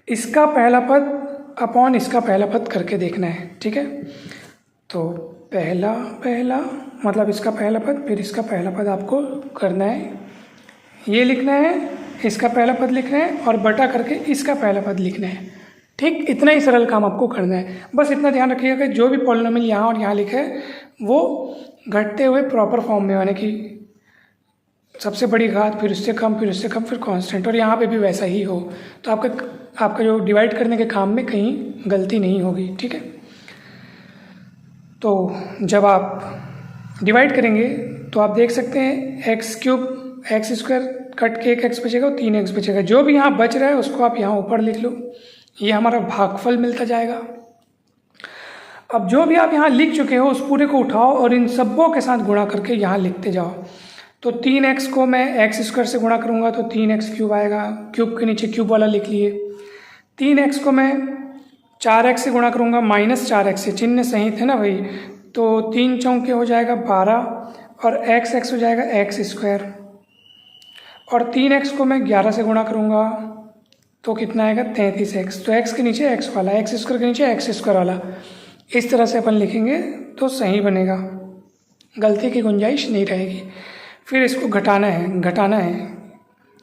A: इसका पहला पद अपॉन इसका पहला पद करके देखना है। ठीक है, तो पहला मतलब इसका पहला पद फिर इसका पहला पद आपको करना है, ये लिखना है, इसका पहला पद लिखना है और बटा करके इसका पहला पद लिखना है। ठीक, इतना ही सरल काम आपको करना है। बस इतना ध्यान रखिएगा कि जो भी पॉलिनोमियल यहाँ और यहाँ लिखा है वो घटते हुए प्रॉपर फॉर्म में, यानी कि सबसे बड़ी घात फिर उससे कम फिर उससे कम फिर कांस्टेंट, और यहाँ पे भी वैसा ही हो, तो आपका जो डिवाइड करने के काम में कहीं गलती नहीं होगी। ठीक है, तो जब आप डिवाइड करेंगे तो आप देख सकते हैं x³ x² कट के 1x बचेगा और 3x बचेगा। जो भी यहाँ बच रहा है उसको आप यहाँ ऊपर लिख लो, ये हमारा भागफल मिलता जाएगा। अब जो भी आप यहाँ लिख चुके हो उस पूरे को उठाओ और इन सबों के साथ गुणा करके यहाँ लिखते जाओ। तो 3x को मैं x² से गुणा करूँगा तो 3x³ आएगा, क्यूब के नीचे क्यूब वाला लिख लिए। 3x को मैं 4x से गुणा करूँगा -4x से, चिन्ह सही थे ना भाई, तो 3 चौके हो जाएगा 12 और x हो जाएगा x²। और 3x को मैं 11 से गुणा करूँगा तो कितना आएगा 33x। तो x के नीचे x वाला, x² के नीचे x² वाला, इस तरह से अपन लिखेंगे तो सही बनेगा, गलती की गुंजाइश नहीं रहेगी। फिर इसको घटाना है,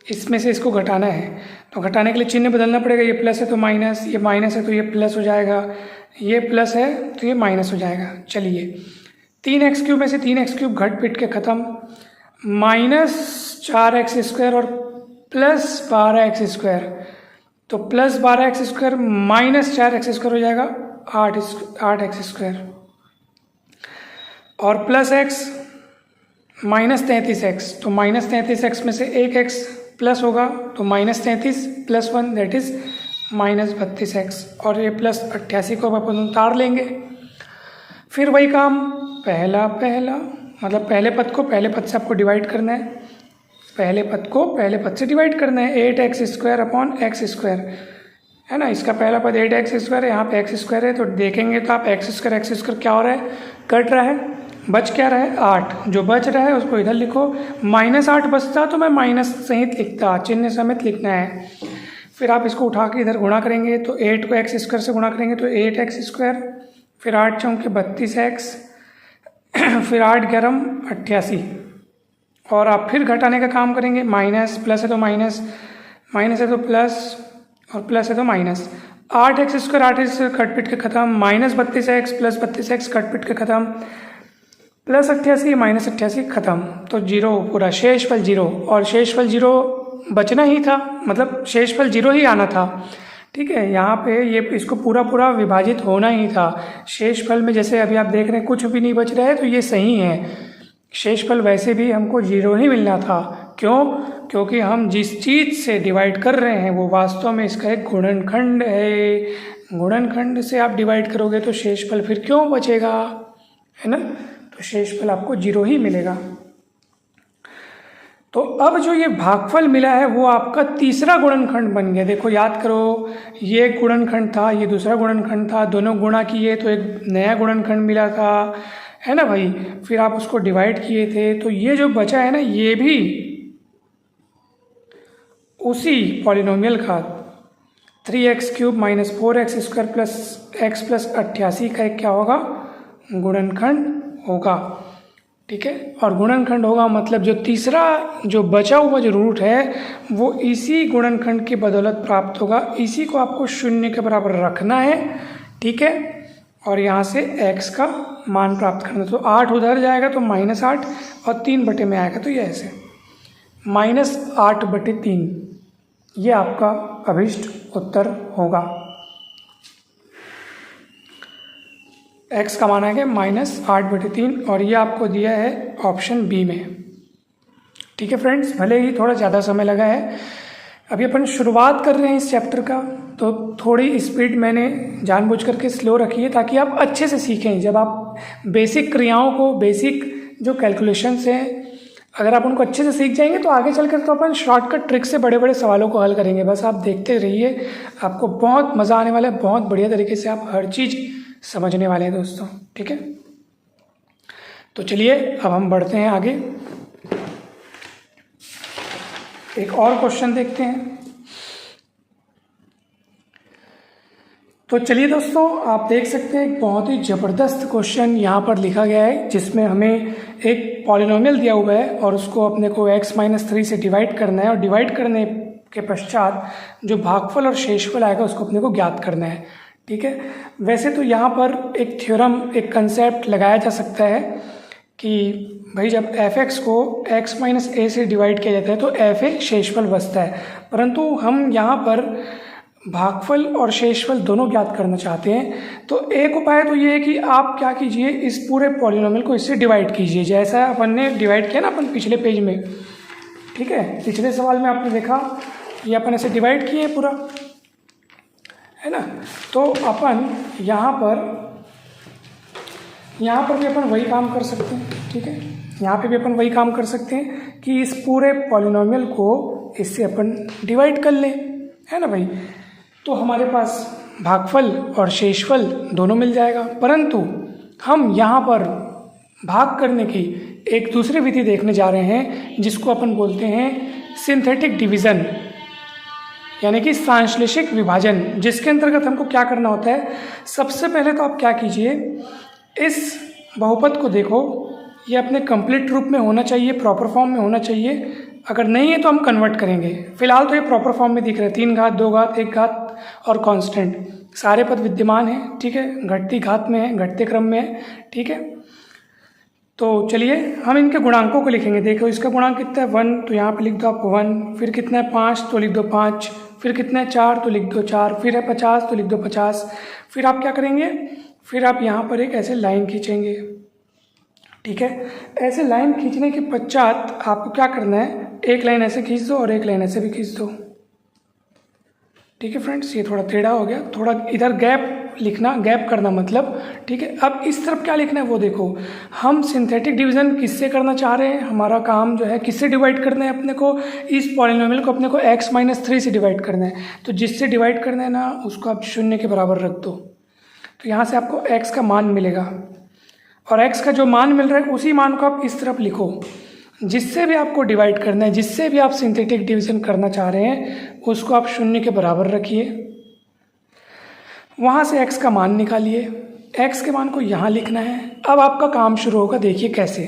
A: इसमें से इसको घटाना है, तो घटाने के लिए चिन्ह बदलना पड़ेगा। ये प्लस है तो माइनस, ये माइनस है तो ये प्लस हो जाएगा, ये प्लस है तो ये माइनस हो जाएगा। चलिए 3x³ में से 3x³ घट पिट के ख़त्म, -4x² और +12x², तो +12x² -4x² हो जाएगा 8x², और +x -33x, तो -33x में से 1x प्लस होगा तो -33 + 1 दैट इज़ -32x, और ये +88 को अपन उतार लेंगे। फिर वही काम, पहला मतलब पहले पद को पहले पद से आपको डिवाइड करना है, पहले पद को पहले पद से डिवाइड करना है। 8x² है ना, इसका पहला पद 8x², यहाँ पे x² है, तो देखेंगे तो आप x² क्या हो रहा है, कट रहा है, बच क्या रहा है 8, जो बच रहा है उसको इधर लिखो। -8 बचता तो मैं माइनस सहित लिखता, चिन्ह समेत लिखना है। फिर आप इसको उठा के इधर गुणा करेंगे, तो 8 को x² से गुणा करेंगे तो 8x², फिर 8 चौके 32x, फिर 8 11 88, और आप फिर घटाने का काम करेंगे। माइनस प्लस है तो माइनस, माइनस है तो प्लस, और प्लस है तो माइनस। 8x² 8x² कट पिट के ख़त्म, -32x + 32x कट पिट के ख़त्म, +88 -88 ख़त्म, तो 0 पूरा, शेषफल 0, और शेषफल 0 बचना ही था, मतलब शेषफल 0 ही आना था। ठीक है, यहाँ पे ये इसको पूरा विभाजित होना ही था। शेषफल में जैसे अभी आप देख रहे हैं कुछ भी नहीं बच रहा है, तो ये सही है। शेषफल वैसे भी हमको 0 ही मिलना था। क्यों? क्योंकि हम जिस चीज़ से डिवाइड कर रहे हैं वो वास्तव में इसका एक गुणनखंड है। गुणनखंड से आप डिवाइड करोगे तो शेषफल फिर क्यों बचेगा, है ना, तो शेषफल आपको 0 ही मिलेगा। तो अब जो ये भागफल मिला है वो आपका तीसरा गुणनखंड बन गया। देखो याद करो, ये एक गुणनखंड था, ये दूसरा गुणनखंड था, दोनों गुणा किए तो एक नया गुणनखंड मिला था, है ना भाई। फिर आप उसको डिवाइड किए थे, तो ये जो बचा है ना, ये भी उसी पॉलिनोमियल का 3x³ - 4x² + x + 88 का एक क्या होगा, गुणनखंड होगा। ठीक है, और गुणनखंड होगा मतलब जो तीसरा जो बचा हुआ जो रूट है वो इसी गुणनखंड की बदौलत प्राप्त होगा। इसी को आपको 0 के बराबर रखना है। ठीक है, और यहाँ से x का मान प्राप्त करना, तो 8 उधर जाएगा तो -8, और 3 बटे में आएगा तो ये ऐसे -8/3, ये आपका अभिष्ट उत्तर होगा। x का मान आएगा -8/3, और ये आपको दिया है ऑप्शन बी में। ठीक है फ्रेंड्स, भले ही थोड़ा ज़्यादा समय लगा है, अभी अपन शुरुआत कर रहे हैं इस चैप्टर का, तो थोड़ी स्पीड मैंने जानबूझ करके स्लो रखी है ताकि आप अच्छे से सीखें। जब आप बेसिक क्रियाओं को, बेसिक जो कैलकुलेशंस हैं, अगर आप उनको अच्छे से सीख जाएंगे तो आगे चलकर तो अपन शॉर्टकट ट्रिक से बड़े बड़े सवालों को हल करेंगे। बस आप देखते रहिए, आपको बहुत मज़ा आने वाला है, बहुत बढ़िया तरीके से आप हर चीज़ समझने वाले हैं दोस्तों। ठीक है, तो चलिए अब हम बढ़ते हैं आगे, एक और क्वेश्चन देखते हैं। तो चलिए दोस्तों, आप देख सकते हैं एक बहुत ही ज़बरदस्त क्वेश्चन यहाँ पर लिखा गया है, जिसमें हमें एक पॉलिनोमियल दिया हुआ है और उसको अपने को x - 3 से डिवाइड करना है, और डिवाइड करने के पश्चात जो भागफल और शेषफल आएगा उसको अपने को ज्ञात करना है। ठीक है, वैसे तो यहाँ पर एक थ्योरम, एक कंसेप्ट लगाया जा सकता है कि भाई जब f(x) को x - a से डिवाइड किया जाता है तो f शेषफल बचता है, परंतु हम यहाँ पर भागफल और शेषफल दोनों ज्ञात करना चाहते हैं। तो एक उपाय तो ये है कि आप क्या कीजिए, इस पूरे पॉलिनोमियल को इससे डिवाइड कीजिए, जैसा अपन ने डिवाइड किया ना अपन पिछले पेज में। ठीक है, पिछले सवाल में आपने देखा ये अपन ऐसे डिवाइड किए पूरा, है ना। तो अपन यहाँ पर भी अपन वही काम कर सकते हैं। ठीक है, यहाँ पे भी अपन वही काम कर सकते हैं कि इस पूरे पॉलिनोमियल को इससे अपन डिवाइड कर लें, है ना भाई। तो हमारे पास भागफल और शेषफल दोनों मिल जाएगा, परंतु हम यहाँ पर भाग करने की एक दूसरी विधि देखने जा रहे हैं जिसको अपन बोलते हैं सिंथेटिक डिवीज़न, यानी कि सांश्लेषिक विभाजन, जिसके अंतर्गत हमको क्या करना होता है। सबसे पहले तो आप क्या कीजिए, इस बहुपद को देखो, ये अपने कंप्लीट रूप में होना चाहिए, प्रॉपर फॉर्म में होना चाहिए, अगर नहीं है तो हम कन्वर्ट करेंगे। फिलहाल तो ये प्रॉपर फॉर्म में दिख रहा है, 3 घात, 2 घात, 1 घात और कांस्टेंट, सारे पद विद्यमान हैं, ठीक है, घटती घात में है, घटते क्रम में है, ठीक है। तो चलिए हम इनके गुणांकों को लिखेंगे। देखो इसका गुणांक कितना है 1, तो यहाँ पे लिख दो आप 1, फिर कितना है 5 तो लिख दो 5, फिर कितना है 4 तो लिख दो 4, फिर है 50 तो लिख दो 50। फिर आप क्या करेंगे, फिर आप यहाँ पर एक ऐसे लाइन खींचेंगे, ठीक है। ऐसे लाइन खींचने के पश्चात आपको क्या करना है, एक लाइन ऐसे खींच दो और एक लाइन ऐसे भी खींच दो, ठीक है फ्रेंड्स। ये थोड़ा टेढ़ा हो गया, थोड़ा इधर गैप लिखना, गैप करना मतलब, ठीक है। अब इस तरफ क्या लिखना है वो देखो, हम सिंथेटिक डिवीजन किससे करना चाह रहे हैं, हमारा काम जो है किससे डिवाइड करना है अपने को, इस पॉलिनोमियल को अपने को x-3 से डिवाइड करना है। तो जिससे डिवाइड करना है ना उसको आप 0 के बराबर रख दो, तो यहाँ से आपको x का मान मिलेगा, और x का जो मान मिल रहा है उसी मान को आप इस तरफ लिखो। जिससे भी आपको डिवाइड करना है, जिससे भी आप सिंथेटिक डिवीजन करना चाह रहे हैं उसको आप 0 के बराबर रखिए, वहाँ से x का मान निकालिए, x के मान को यहाँ लिखना है। अब आपका काम शुरू होगा, देखिए कैसे।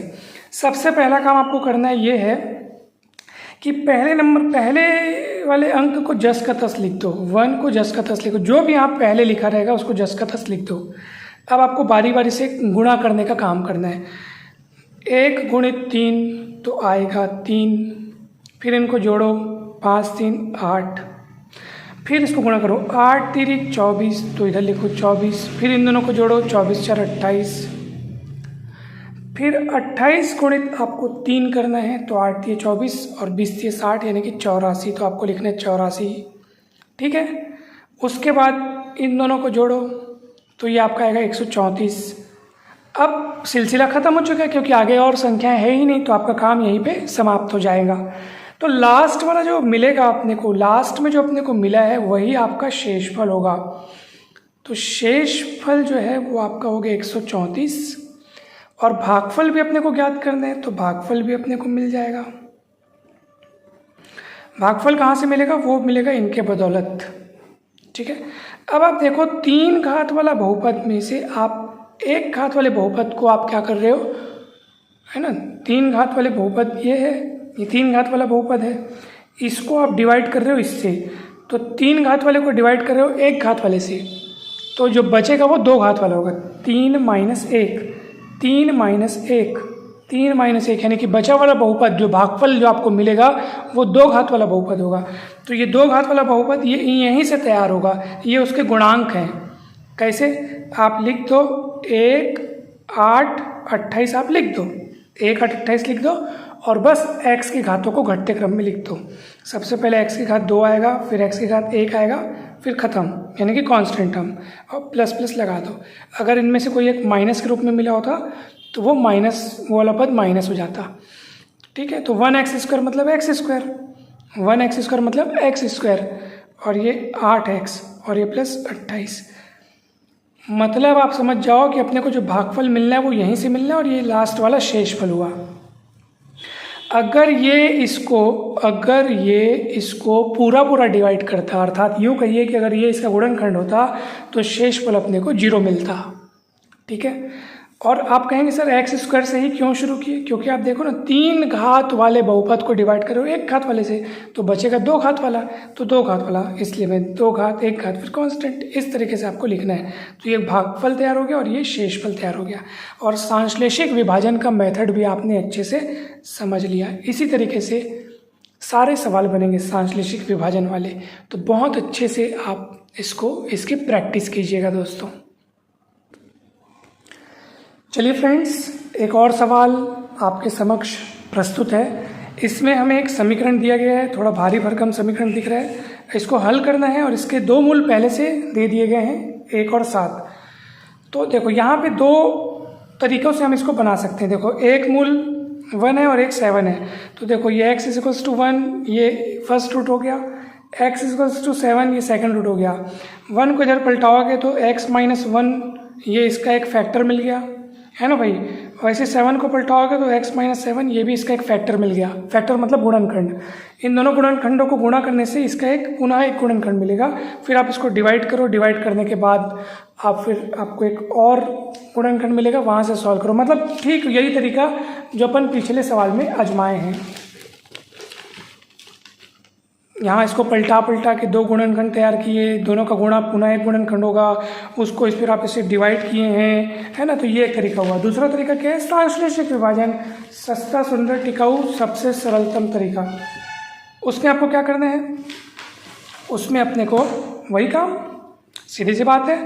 A: सबसे पहला काम आपको करना है ये है कि पहले वाले अंक को जस का तस लिख दो, 1 को जस का तस लिखो, जो भी आप पहले लिखा रहेगा उसको जस का तस लिख दो। अब आपको बारी बारी से गुणा करने का काम करना है। 1 × 3 तो आएगा 3, फिर इनको जोड़ो 5 3 8, फिर इसको गुणा करो 8 3 24, तो इधर लिखो 24, फिर इन दोनों को जोड़ो 24 4 28, फिर 28 गुणित आपको 3 करना है, तो 8 3 24 और 20 3 60 यानी कि 84, तो आपको लिखना है 84, ठीक है। उसके बाद इन दोनों को जोड़ो तो ये आपका आएगा 134। अब सिलसिला ख़त्म हो चुका है क्योंकि आगे और संख्याएं है ही नहीं, तो आपका काम यहीं पे समाप्त हो जाएगा। तो लास्ट वाला जो मिलेगा अपने को, लास्ट में जो अपने को मिला है वही आपका शेषफल होगा। तो शेषफल जो है वो आपका हो गया 134, और भागफल भी अपने को ज्ञात करना है, तो भागफल भी अपने को मिल जाएगा। भागफल कहाँ से मिलेगा, वो मिलेगा इनके बदौलत, ठीक है। अब आप देखो 3 घात वाला बहुपद में से आप 1 घात वाले बहुपद को आप क्या कर रहे हो, है ना, 3 घात वाले बहुपद ये है, ये 3 घात वाला बहुपद है, इसको आप डिवाइड कर रहे हो इससे, तो 3 घात वाले को डिवाइड कर रहे हो 1 घात वाले से, तो जो बचेगा वो 2 घात वाला होगा। 3 - 1, 3 - 1, 3 - 1 यानी कि बचा वाला बहुपद जो भागफल जो आपको मिलेगा वो 2 घात वाला बहुपद होगा। तो ये 2 घात वाला बहुपद ये यहीं से तैयार होगा, ये उसके गुणांक हैं। कैसे, आप लिख दो 1 8 28, आप लिख दो 1 8 28 लिख दो, और बस x की घातों को घटते क्रम में लिख दो। सबसे पहले x की घात 2 आएगा, फिर x की घात 1 आएगा, फिर ख़त्म, यानी कि कांस्टेंट टर्म, और प्लस प्लस लगा दो। अगर इनमें से कोई एक माइनस के रूप में मिला होता तो वो वाला पद माइनस हो जाता, ठीक है। तो 1x² मतलब x², 1x² मतलब x², और ये 8x और ये प्लस 28। मतलब आप समझ जाओ कि अपने को जो भागफल मिलना है वो यहीं से मिलना है, और ये लास्ट वाला शेषफल हुआ। अगर ये इसको पूरा पूरा डिवाइड करता, अर्थात यूँ कहिए कि अगर ये इसका गुणनखंड होता तो शेषफल अपने को 0 मिलता, ठीक है। और आप कहेंगे सर x² से ही क्यों शुरू किए, क्योंकि आप देखो ना 3 घात वाले बहुपद को डिवाइड करो 1 घात वाले से, तो बचेगा 2 घात वाला, तो 2 घात वाला, इसलिए मैं 2 घात 1 घात फिर कांस्टेंट, इस तरीके से आपको लिखना है। तो ये भागफल तैयार हो गया और ये शेषफल तैयार हो गया, और सांश्लेषिक विभाजन का मेथड भी आपने अच्छे से समझ लिया। इसी तरीके से सारे सवाल बनेंगे सांश्लेषिक विभाजन वाले, तो बहुत अच्छे से आप इसकी प्रैक्टिस कीजिएगा दोस्तों। चलिए फ्रेंड्स, एक और सवाल आपके समक्ष प्रस्तुत है। इसमें हमें एक समीकरण दिया गया है, थोड़ा भारी भरकम समीकरण दिख रहा है, इसको हल करना है, और इसके 2 मूल पहले से दे दिए गए हैं, 1 और 7। तो देखो यहाँ पे 2 तरीक़ों से हम इसको बना सकते हैं। देखो एक मूल 1 है और एक 7 है, तो देखो ये x = 1 ये फर्स्ट रूट हो गया, x = 7 ये सेकंड रूट हो गया। 1 को इधर पलटाओगे तो x - 1 ये इसका एक फैक्टर मिल गया, है ना भाई। वैसे 7 को पलटाओगे तो x - 7 ये भी इसका एक फैक्टर मिल गया, फैक्टर मतलब गुणनखंड। इन दोनों गुणनखंडों को गुणा करने से इसका पुनः एक गुणनखंड मिलेगा। फिर आप इसको डिवाइड करो, डिवाइड करने के बाद आपको एक और गुणनखंड मिलेगा, वहाँ से सॉल्व करो। मतलब ठीक यही तरीका जो अपन पिछले सवाल में आजमाए हैं। यहाँ इसको पलटा पलटा के दो गुणनखंड तैयार किए, दोनों का गुणा पुनः एक गुणनखंड होगा, उसको इस फिर आप इसे डिवाइड किए हैं, है ना। तो ये एक तरीका हुआ। दूसरा तरीका क्या है? सांश्लेषिक विभाजन, सस्ता सुंदर टिकाऊ सबसे सरलतम तरीका। उसमें आपको क्या करना है? उसमें अपने को वही काम, सीधी सी बात है,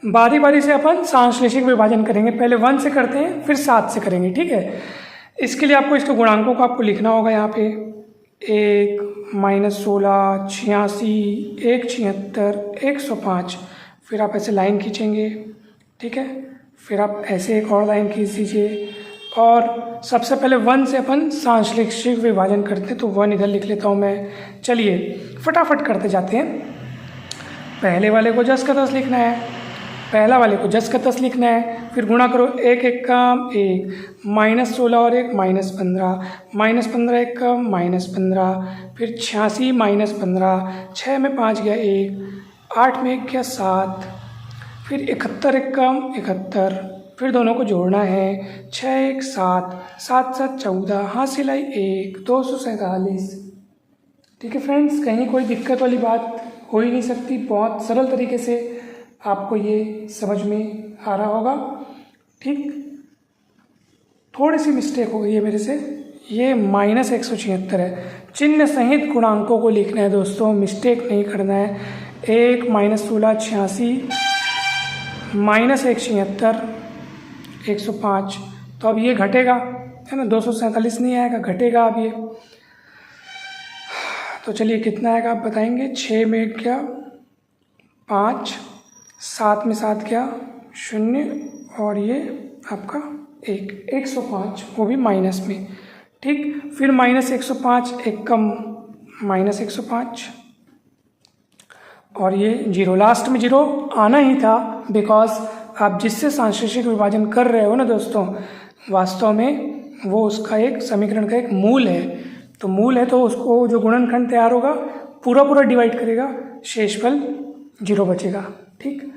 A: बारी बारी से अपन सांश्लेषिक विभाजन करेंगे। पहले 1 से करते हैं, फिर 7 से करेंगे, ठीक है। इसके लिए आपको इसके गुणांकों को आपको लिखना होगा यहाँ पे 1, -16, 86, 1, 76, 105। फिर आप ऐसे लाइन खींचेंगे, ठीक है। फिर आप ऐसे एक और लाइन खींच दीजिए और सबसे पहले 1 से अपन सांश्लेषिक विभाजन करते हैं। तो 1 इधर लिख लेता हूँ मैं। चलिए फटाफट करते जाते हैं। पहले वाले को जस का तस लिखना है, पहला वाले को जस का तस लिखना है, फिर गुणा करो 1 1 का 1, -16 और 1 -15, -15 1 का -15, फिर 86 -15, 6 में 5 गया 1, 8 में 1 गया 7, फिर 71 1 का 71, फिर दोनों को जोड़ना है 6 1 7, 7 7 14, हासिल आई 1, 247। ठीक है फ्रेंड्स, कहीं कोई दिक्कत वाली बात हो ही नहीं सकती। बहुत सरल तरीके से आपको ये समझ में आ रहा होगा, ठीक। थोड़ी सी मिस्टेक हो गई है मेरे से, ये -176 है। चिन्ह सहित गुणांकों को लिखना है दोस्तों, मिस्टेक नहीं करना है। 1 -16 86, -176 105। तो अब ये घटेगा, है ना, 247 नहीं आएगा, घटेगा अब ये। तो चलिए कितना आएगा आप बताएंगे। 6 में क्या 5, 7 में 7 क्या 0, और ये आपका 1, 105, वो भी माइनस में, ठीक। फिर -105, एक कम -105, और ये 0, लास्ट में 0 आना ही था, बिकॉज आप जिससे सांश्लेषिक विभाजन कर रहे हो ना दोस्तों, वास्तव में वो उसका एक समीकरण का एक मूल है। तो मूल है तो उसको जो गुणनखंड तैयार होगा पूरा पूरा डिवाइड करेगा, शेषफल 0 बचेगा, ठीक।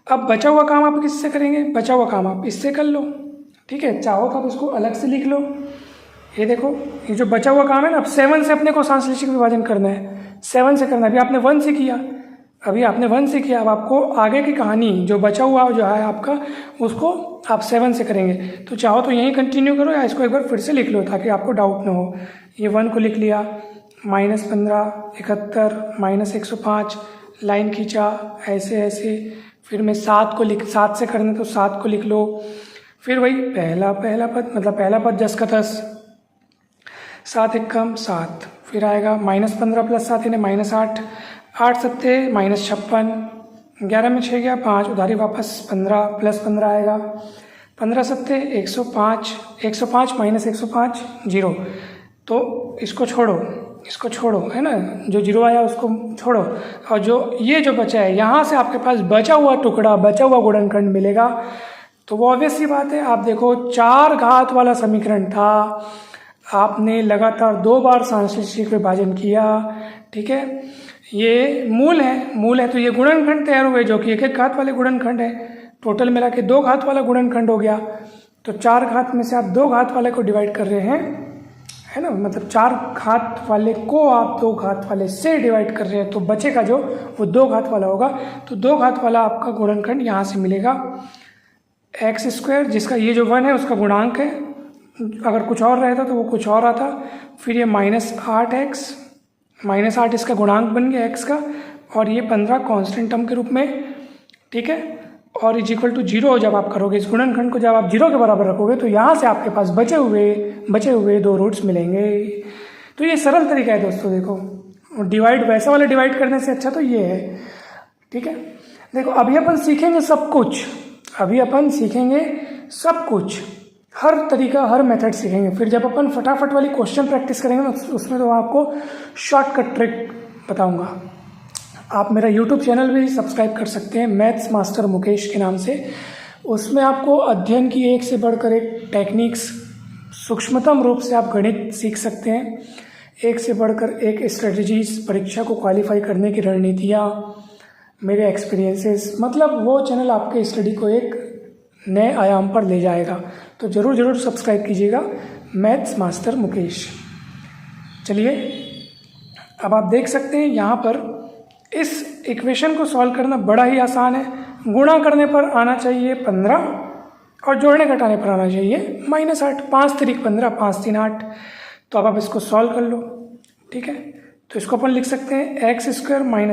A: अब बचा हुआ काम आप किससे करेंगे? बचा हुआ काम आप इससे कर लो, ठीक है। चाहो तो आप इसको अलग से लिख लो। ये देखो, ये जो बचा हुआ काम है ना, अब 7 से अपने को सांश्लेषिक विभाजन करना है, 7 से करना है। अभी आपने 1 से किया, अब आपको आगे की कहानी जो बचा हुआ जो है आपका, उसको आप 7 से करेंगे। तो चाहो तो यहीं कंटिन्यू करो या इसको एक बार फिर से लिख लो ताकि आपको डाउट ना हो। ये 1 को लिख लिया, -15 71 -105, लाइन खींचा ऐसे ऐसे, फिर मैं 7 से करने तो 7 को लिख लो। फिर वही पहला पद, मतलब पहला पद जस का तस, 7 1 कम 7, फिर आएगा -15 + 7 यानी -8, 8 7 -56, 11 में 6 गया 5, उधारी वापस 15 + 15 आएगा, 15 7 105, 105 -105 0। तो इसको छोड़ो, है ना, जो 0 आया उसको छोड़ो, और जो ये जो बचा है यहाँ से आपके पास बचा हुआ टुकड़ा, बचा हुआ गुणनखंड मिलेगा। तो वो ऑब्वियस सी बात है, आप देखो 4 घात वाला समीकरण था, आपने लगातार 2 बार सांश्लेषिक विभाजन किया, ठीक है। ये मूल है तो ये गुणनखंड तैयार हुए जो कि 1 घात वाले गुणनखंड है। टोटल मिला के 2 घात वाला गुणनखंड हो गया। तो 4 घात में से आप 2 घात वाले को डिवाइड कर रहे हैं, है ना, मतलब 4 घात वाले को आप 2 घात वाले से डिवाइड कर रहे हैं, तो बचेगा जो वो 2 घात वाला होगा। तो 2 घात वाला आपका गुणनखंड यहाँ से मिलेगा x², जिसका ये जो 1 है उसका गुणांक है, अगर कुछ और रहता तो वो कुछ और आता। फिर ये -8x, -8 इसका गुणांक बन गया x का, और ये 15 कांस्टेंट टर्म के रूप में, ठीक है। और = 0 जब आप करोगे इस गुणनखंड को, जब आप 0 के बराबर रखोगे तो यहाँ से आपके पास बचे हुए 2 रूट्स मिलेंगे। तो ये सरल तरीका है दोस्तों। देखो डिवाइड, वैसा वाला डिवाइड करने से अच्छा तो ये है, ठीक है। देखो अभी अपन सीखेंगे सब कुछ, हर तरीका, हर मेथड सीखेंगे। फिर जब अपन फटाफट वाली क्वेश्चन प्रैक्टिस करेंगे उसमें तो आपको शॉर्टकट ट्रिक बताऊंगा। आप मेरा YouTube चैनल भी सब्सक्राइब कर सकते हैं, मैथ्स मास्टर मुकेश के नाम से। उसमें आपको अध्ययन की एक से बढ़कर एक टेक्निक्स, सूक्ष्मतम रूप से आप गणित सीख सकते हैं, एक से बढ़कर एक स्ट्रेटजीज, परीक्षा को क्वालिफाई करने की रणनीतियाँ, मेरे एक्सपीरियंसेस, मतलब वो चैनल आपके स्टडी को एक नए आयाम पर ले जाएगा। तो ज़रूर सब्सक्राइब कीजिएगा, मैथ्स मास्टर मुकेश। चलिए अब आप देख सकते हैं यहाँ पर इस इक्वेशन को सॉल्व करना बड़ा ही आसान है। गुणा करने पर आना चाहिए 15 और जोड़ने घटाने पर आना चाहिए -8। 5 तिरिक 15, 5 3 8। तो अब आप इसको सॉल्व कर लो, ठीक है। तो इसको अपन लिख सकते हैं x²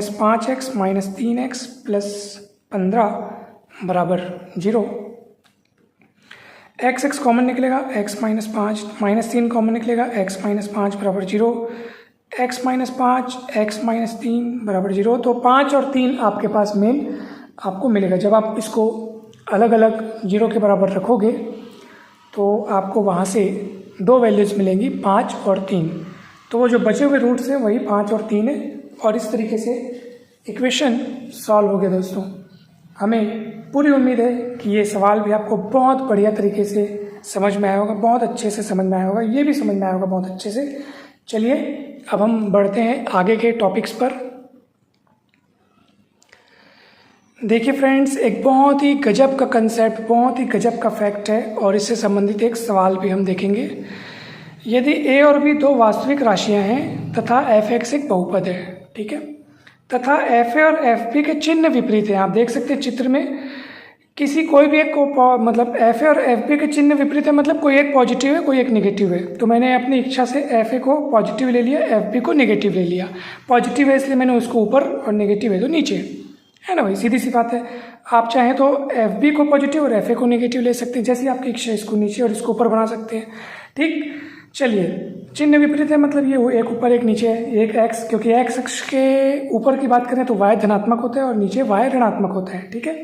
A: - 5x - 3x + 15 बराबर 0। x कॉमन निकलेगा, x - 5 -3 कॉमन निकलेगा, x - 5 बराबर 0। x - 5 x - 3 बराबर 0। तो 5 और 3 आपके पास मेन आपको मिलेगा। जब आप इसको अलग अलग 0 के बराबर रखोगे तो आपको वहाँ से 2 वैल्यूज़ मिलेंगी, 5 और 3। तो वो जो बचे हुए रूट्स हैं वही 5 और 3 है। और इस तरीके से इक्वेशन सॉल्व हो गया दोस्तों। हमें पूरी उम्मीद है कि ये सवाल भी आपको बहुत बढ़िया तरीके से समझ में आया होगा, बहुत अच्छे से समझ में आया होगा, ये भी समझ में आया होगा बहुत अच्छे से। चलिए अब हम बढ़ते हैं आगे के टॉपिक्स पर। देखिए फ्रेंड्स, एक बहुत ही गजब का कंसेप्ट, बहुत ही गजब का फैक्ट है और इससे संबंधित एक सवाल भी हम देखेंगे। यदि a और b दो वास्तविक राशियां हैं तथा f(x) एक बहुपद है, ठीक है, तथा fa और fb के चिन्ह विपरीत हैं। आप देख सकते हैं चित्र में किसी कोई भी एक को मतलब fa और fb के चिन्ह विपरीत है, मतलब कोई एक पॉजिटिव है कोई एक नेगेटिव है। तो मैंने अपनी इच्छा से fa को पॉजिटिव ले लिया, fb को नेगेटिव ले लिया। पॉजिटिव है इसलिए मैंने उसको ऊपर और नेगेटिव है तो नीचे, है ना भाई, सीधी सी बात है। आप चाहें तो fb को पॉजिटिव और fa को नेगेटिव ले सकते हैं, जैसी आपकी इच्छा, इसको नीचे और इसको ऊपर बना सकते हैं, ठीक। चलिए, चिन्ह विपरीत है मतलब ये एक ऊपर एक नीचे है, एक x, क्योंकि x अक्ष के ऊपर की बात करें तो y धनात्मक होता है और नीचे y ऋणात्मक होता है, ठीक है।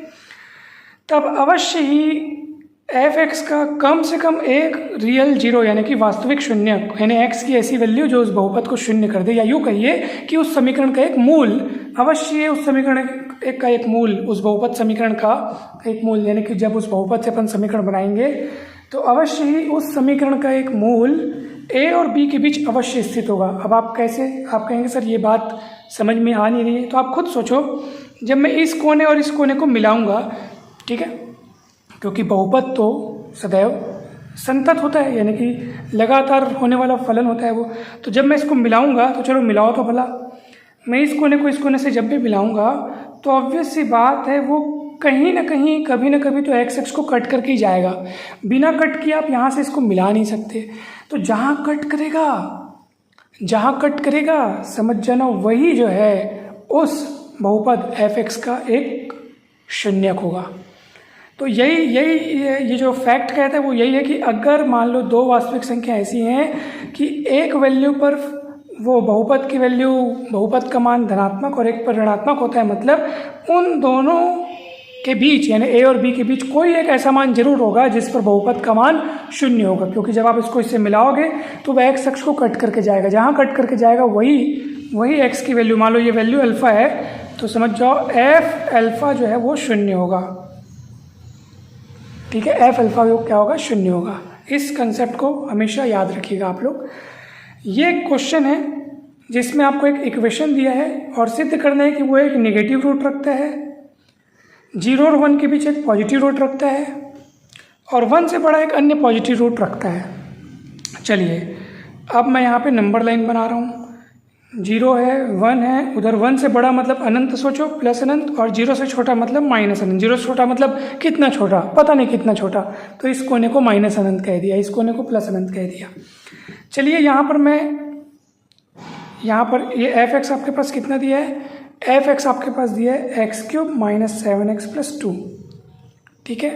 A: तब अवश्य ही f(x) का कम से कम एक रियल जीरो यानी कि वास्तविक शून्य, यानी x की ऐसी वैल्यू जो उस बहुपद को शून्य कर दे, या यूँ कहिए कि उस समीकरण का एक मूल, अवश्य उस समीकरण का एक मूल, उस बहुपद समीकरण का एक मूल, यानी कि जब उस बहुपद से अपन समीकरण बनाएंगे तो अवश्य ही उस समीकरण का एक मूल a और b के बीच अवश्य स्थित होगा। अब आप कैसे, आप कहेंगे सर ये बात समझ में आ नहीं रही है, तो आप खुद सोचो, जब मैं इस कोने और इस कोने को मिलाऊंगा, ठीक है, क्योंकि बहुपद तो सदैव संतत होता है, यानी कि लगातार होने वाला फलन होता है वो। तो जब मैं इसको मिलाऊंगा तो चलो मिलाओ तो भला, मैं इस कोने को इस कोने से जब भी मिलाऊंगा तो ऑब्वियस सी बात है वो कहीं ना कहीं कभी ना कभी तो x को कट करके ही जाएगा। बिना कट किए आप यहाँ से इसको मिला नहीं सकते। तो जहाँ कट करेगा समझ जाना, वही जो है उस बहुपद f(x) का एक शून्यक होगा। तो यही ये जो फैक्ट कहता है वो यही है कि अगर मान लो दो वास्तविक संख्या ऐसी हैं कि एक वैल्यू पर वो बहुपद की वैल्यू, बहुपद का मान धनात्मक और एक पर ऋणात्मक होता है, मतलब उन दोनों के बीच यानी a और b के बीच कोई एक ऐसा मान जरूर होगा जिस पर बहुपद का मान शून्य होगा, क्योंकि जब आप इसको इससे मिलाओगे तो वह x अक्ष को कट करके जाएगा। जहाँ कट करके जाएगा वही x की वैल्यू, मान लो ये वैल्यू अल्फा है तो समझ जाओ f अल्फा जो है वो शून्य होगा, ठीक है, f अल्फा क्या होगा, शून्य होगा। इस कंसेप्ट को हमेशा याद रखिएगा आप लोग। ये क्वेश्चन है जिसमें आपको एक इक्वेशन दिया है और सिद्ध करना है कि वो एक नेगेटिव रूट रखता है, 0 और 1 के बीच एक पॉजिटिव रूट रखता है और 1 से बड़ा एक अन्य पॉजिटिव रूट रखता है। चलिए अब मैं यहाँ पे नंबर लाइन बना रहा हूँ, 0 है 1 है, उधर 1 से बड़ा मतलब अनंत सोचो प्लस अनंत, और 0 से छोटा मतलब माइनस अनंत। 0 से छोटा मतलब कितना छोटा, पता नहीं कितना छोटा, तो इस कोने को माइनस अनंत कह दिया, इस कोने को प्लस अनंत कह दिया। चलिए यहाँ पर ये f(x) आपके पास कितना दिया है, f(x) आपके पास दिया है x³ - 7x + 2, ठीक है।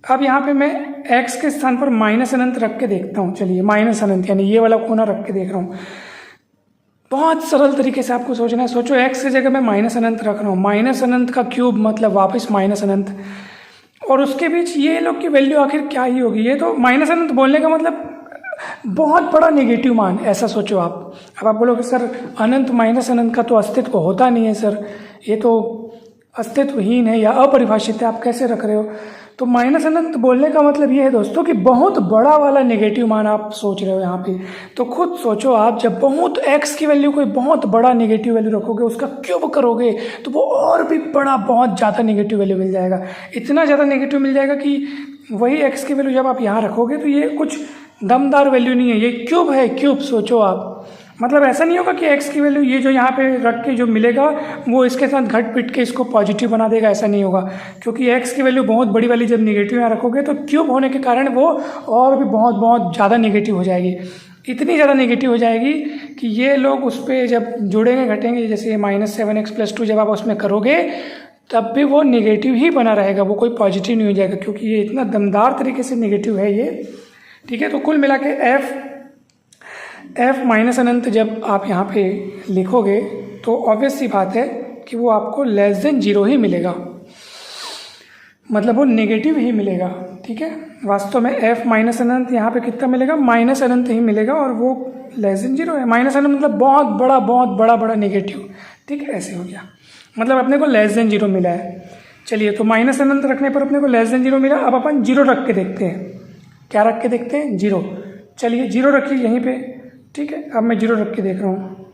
A: अब यहाँ पे मैं x के स्थान पर माइनस अनंत रख के देखता हूँ। चलिए माइनस अनंत यानी ये वाला कोना रख के देख रहा हूँ। बहुत सरल तरीके से आपको सोचना है। सोचो x की जगह मैं माइनस अनंत रख रहा हूँ, माइनस अनंत का क्यूब मतलब वापस माइनस अनंत, और उसके बीच ये लोग की वैल्यू आखिर क्या ही होगी। ये तो माइनस अनंत बोलने का मतलब बहुत बड़ा नेगेटिव मान, ऐसा सोचो आप। अब आप बोलोगे सर अनंत माइनस अनंत का तो अस्तित्व होता नहीं है सर, ये तो अस्तित्वहीन है या अपरिभाषित है, आप कैसे रख रहे हो। तो माइनस अनंत बोलने का मतलब ये है दोस्तों कि बहुत बड़ा वाला नेगेटिव मान आप सोच रहे हो यहाँ पे। तो खुद सोचो आप, जब बहुत x की वैल्यू कोई बहुत बड़ा नेगेटिव वैल्यू रखोगे, उसका क्यूब करोगे तो वो और भी बड़ा बहुत ज़्यादा नेगेटिव वैल्यू मिल जाएगा। इतना ज़्यादा नेगेटिव मिल जाएगा कि वही x की वैल्यू जब आप यहाँ रखोगे तो ये कुछ दमदार वैल्यू नहीं है, ये क्यूब है, क्यूब। सोचो आप मतलब ऐसा नहीं होगा कि एक्स की वैल्यू ये जो यहाँ पे रख के जो मिलेगा वो इसके साथ घट पिट के इसको पॉजिटिव बना देगा, ऐसा नहीं होगा। क्योंकि एक्स की वैल्यू बहुत बड़ी वाली जब निगेटिव यहाँ रखोगे तो क्यूब होने के कारण वो और भी बहुत बहुत ज़्यादा निगेटिव हो जाएगी, इतनी ज़्यादा नेगेटिव हो जाएगी कि ये लोग उस पर जब जुड़ेंगे घटेंगे, जैसे -7x+2 जब आप उसमें करोगे तब भी वो नेगेटिव ही बना रहेगा, वो कोई पॉजिटिव नहीं हो जाएगा, क्योंकि ये इतना दमदार तरीके से नेगेटिव है ये। ठीक है, तो कुल मिला के f माइनस अनंत जब आप यहाँ पे लिखोगे तो ऑब्वियस सी बात है कि वो आपको <0 ही मिलेगा, मतलब वो नेगेटिव ही मिलेगा। ठीक है, वास्तव में f माइनस अनंत यहाँ पे कितना मिलेगा, माइनस अनंत ही मिलेगा, और वो <0 है। माइनस अनंत मतलब बहुत बड़ा नेगेटिव। ठीक है, ऐसे हो गया, मतलब अपने को <0 मिला है। चलिए, तो माइनस अनंत रखने पर अपने को <0 मिला। अब अपन 0 रख के देखते हैं, क्या रख के देखते हैं, 0। चलिए 0 रखिए यहीं पे। ठीक है, अब मैं 0 रख के देख रहा हूँ।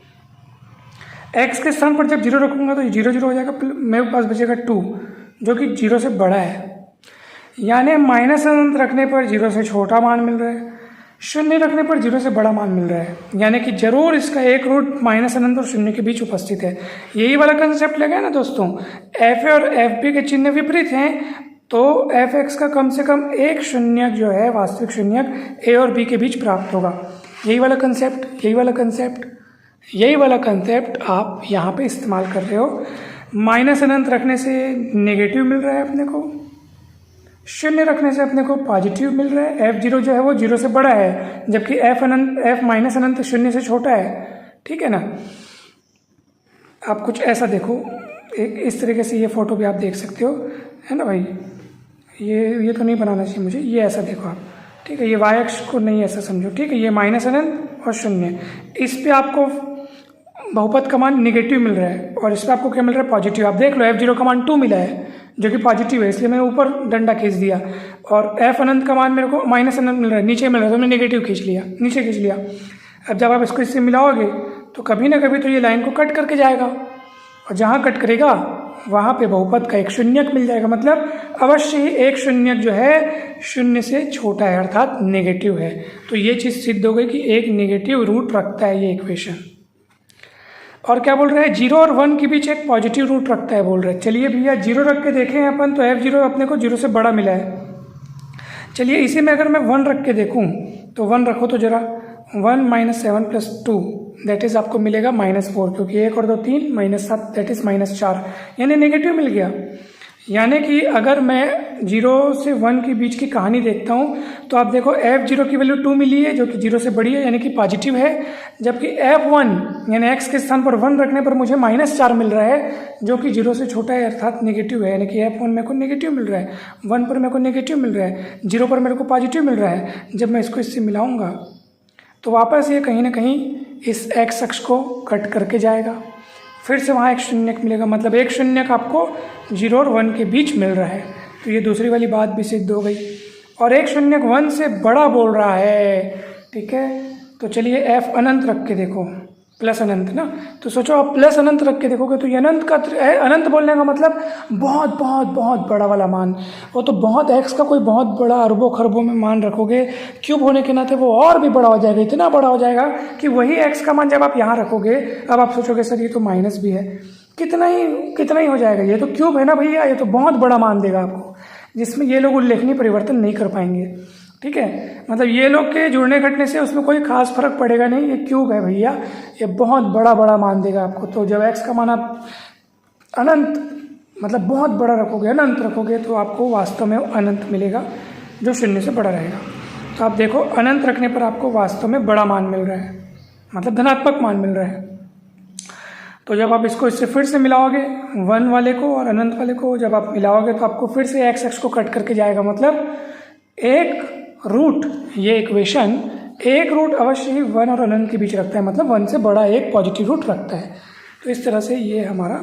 A: x के स्थान पर जब 0 रखूँगा तो 0 हो जाएगा, मेरे पास बचेगा 2 जो कि 0 से बड़ा है। यानी माइनस अनंत रखने पर 0 से छोटा मान मिल रहा है, 0 रखने पर 0 से बड़ा मान मिल रहा है। यानी कि जरूर इसका एक रूट माइनस अनंत और 0 के बीच उपस्थित है। यही वाला कंसेप्ट लगा ना दोस्तों, एफ और एफ बी के चिन्ह विपरीत हैं, तो एफ एक्स का कम से कम एक शून्यक जो है, वास्तविक शून्यक ए और बी के बीच प्राप्त होगा। यही वाला कंसेप्ट आप यहाँ पे इस्तेमाल कर रहे हो। माइनस अनंत रखने से नेगेटिव मिल रहा है अपने को, 0 रखने से अपने को पॉजिटिव मिल रहा है। f0 जो है वो 0 से बड़ा है, जबकि f माइनस अनंत 0 से छोटा है। ठीक है ना, आप कुछ ऐसा देखो, एक इस तरीके से ये फोटो भी आप देख सकते हो, है ना भाई। ये तो नहीं बनाना चाहिए मुझे, ये ऐसा देखो आप। ठीक है, ये y अक्ष को नहीं ऐसा समझो। ठीक है, ये माइनस अनंत और 0, इस पे आपको बहुपद का मान निगेटिव मिल रहा है और इस पर आपको क्या मिल रहा है, पॉजिटिव। आप देख लो, f0 का मान 2 मिला है जो कि पॉजिटिव है, इसलिए मैंने ऊपर डंडा खींच दिया। और f अनंत का मान मेरे को माइनस अनंत मिल रहा है, नीचे मिल रहा है, तो मैंने नेगेटिव खींच लिया, नीचे खींच लिया। अब जब आप इसको इससे मिलाओगे तो कभी ना कभी तो ये लाइन को कट करके जाएगा, और जहाँ कट करेगा वहाँ पे बहुपद का एक शून्यक मिल जाएगा। मतलब अवश्य ही एक शून्यक जो है 0 से छोटा है, अर्थात नेगेटिव है। तो ये चीज़ सिद्ध हो गई कि एक नेगेटिव रूट रखता है ये इक्वेशन। और क्या बोल रहे हैं, 0 और 1 के बीच एक पॉजिटिव रूट रखता है बोल रहे हैं। चलिए भैया 0 रख के देखें अपन, तो f0 अपने को 0 से बड़ा मिला है। चलिए इसी में अगर मैं 1 रख के देखूं तो 1 रखो तो जरा, 1 - 7 + 2 दैट इज़ आपको मिलेगा -4, क्योंकि 1 और 2 3, -7 दैट इज़ -4, यानी नेगेटिव मिल गया। यानी कि अगर मैं 0 से 1 के बीच की कहानी देखता हूँ तो आप देखो f0 की वैल्यू 2 मिली है जो कि 0 से बड़ी है, यानी कि पॉजिटिव है। जबकि f1 यानी x के स्थान पर 1 रखने पर मुझे -4 मिल रहा है जो कि 0 से छोटा है, अर्थात नेगेटिव है। यानी कि f1 मेरे को नेगेटिव मिल रहा है, 1 पर मेरे को नेगेटिव मिल रहा है, 0 पर मेरे को पॉजिटिव मिल रहा है। जब मैं इसको इससे मिलाऊंगा तो वापस ये कहीं ना कहीं इस x अक्ष को कट करके जाएगा, फिर से वहाँ एक शून्यक मिलेगा। मतलब एक शून्यक आपको 0 और 1 के बीच मिल रहा है। तो ये दूसरी वाली बात भी सिद्ध हो गई। और एक शून्यक 1 से बड़ा बोल रहा है। ठीक है, तो चलिए f अनंत रख के देखो, प्लस अनंत ना, तो सोचो आप प्लस अनंत रख के देखोगे तो ये अनंत बोलने का मतलब बहुत बड़ा वाला मान। वो तो बहुत x का कोई बहुत बड़ा अरबों खरबों में मान रखोगे, क्यूब होने के नाते वो और भी बड़ा हो जाएगा, इतना बड़ा हो जाएगा कि वही x का मान जब आप यहाँ रखोगे, अब आप सोचोगे सर ये तो माइनस भी है, कितना ही हो जाएगा, ये तो क्यूब है ना भैया, ये तो बहुत बड़ा मान देगा आपको, जिसमें ये लोग उल्लेखनीय परिवर्तन नहीं कर पाएंगे। ठीक है, मतलब ये लोग के जुड़ने घटने से उसमें कोई खास फर्क पड़ेगा नहीं, ये क्यूब है भैया, ये बहुत बड़ा मान देगा आपको। तो जब x का मान आप अनंत मतलब बहुत बड़ा रखोगे, अनंत रखोगे, तो आपको वास्तव में अनंत मिलेगा जो 0 से बड़ा रहेगा। तो आप देखो अनंत रखने पर आपको वास्तव में बड़ा मान मिल रहा है, मतलब धनात्मक मान मिल रहा है। तो जब आप इसको इससे फिर से मिलाओगे 1 वाले को और अनंत वाले को, जब आप मिलाओगे तो आपको फिर से x अक्ष को कट करके जाएगा। मतलब एक रूट, ये इक्वेशन एक रूट अवश्य ही 1 और अनंत के बीच रखता है, मतलब 1 से बड़ा एक पॉजिटिव रूट रखता है। तो इस तरह से ये हमारा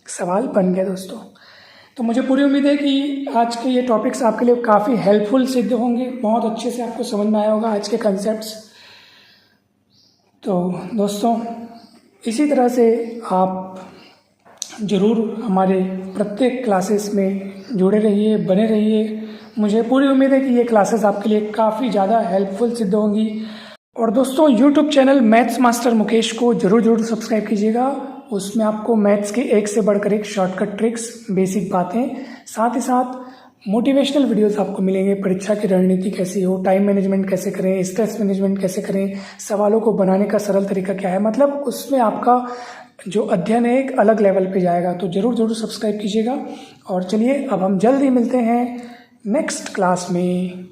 A: सवाल बन गया दोस्तों। तो मुझे पूरी उम्मीद है कि आज के ये टॉपिक्स आपके लिए काफ़ी हेल्पफुल सिद्ध होंगे, बहुत अच्छे से आपको समझ में आया होगा आज के कंसेप्ट्स। तो दोस्तों इसी तरह से आप ज़रूर हमारे प्रत्येक क्लासेस में जुड़े रहिए, बने रहिए। मुझे पूरी उम्मीद है कि ये क्लासेस आपके लिए काफ़ी ज़्यादा हेल्पफुल सिद्ध होंगी और दोस्तों YouTube channel maths master Mukesh को ज़रूर सब्सक्राइब कीजिएगा। उसमें आपको मैथ्स के एक से बढ़कर एक शॉर्टकट ट्रिक्स, बेसिक बातें, साथ ही साथ मोटिवेशनल वीडियोस आपको मिलेंगे। परीक्षा की रणनीति कैसी हो, टाइम मैनेजमेंट कैसे करें, स्ट्रेस मैनेजमेंट कैसे करें, सवालों को बनाने का सरल तरीका क्या है, मतलब उसमें आपका जो अध्ययन है एक अलग लेवल पे जाएगा। तो ज़रूर सब्सक्राइब कीजिएगा। और चलिए अब हम जल्द ही मिलते हैं नेक्स्ट क्लास में।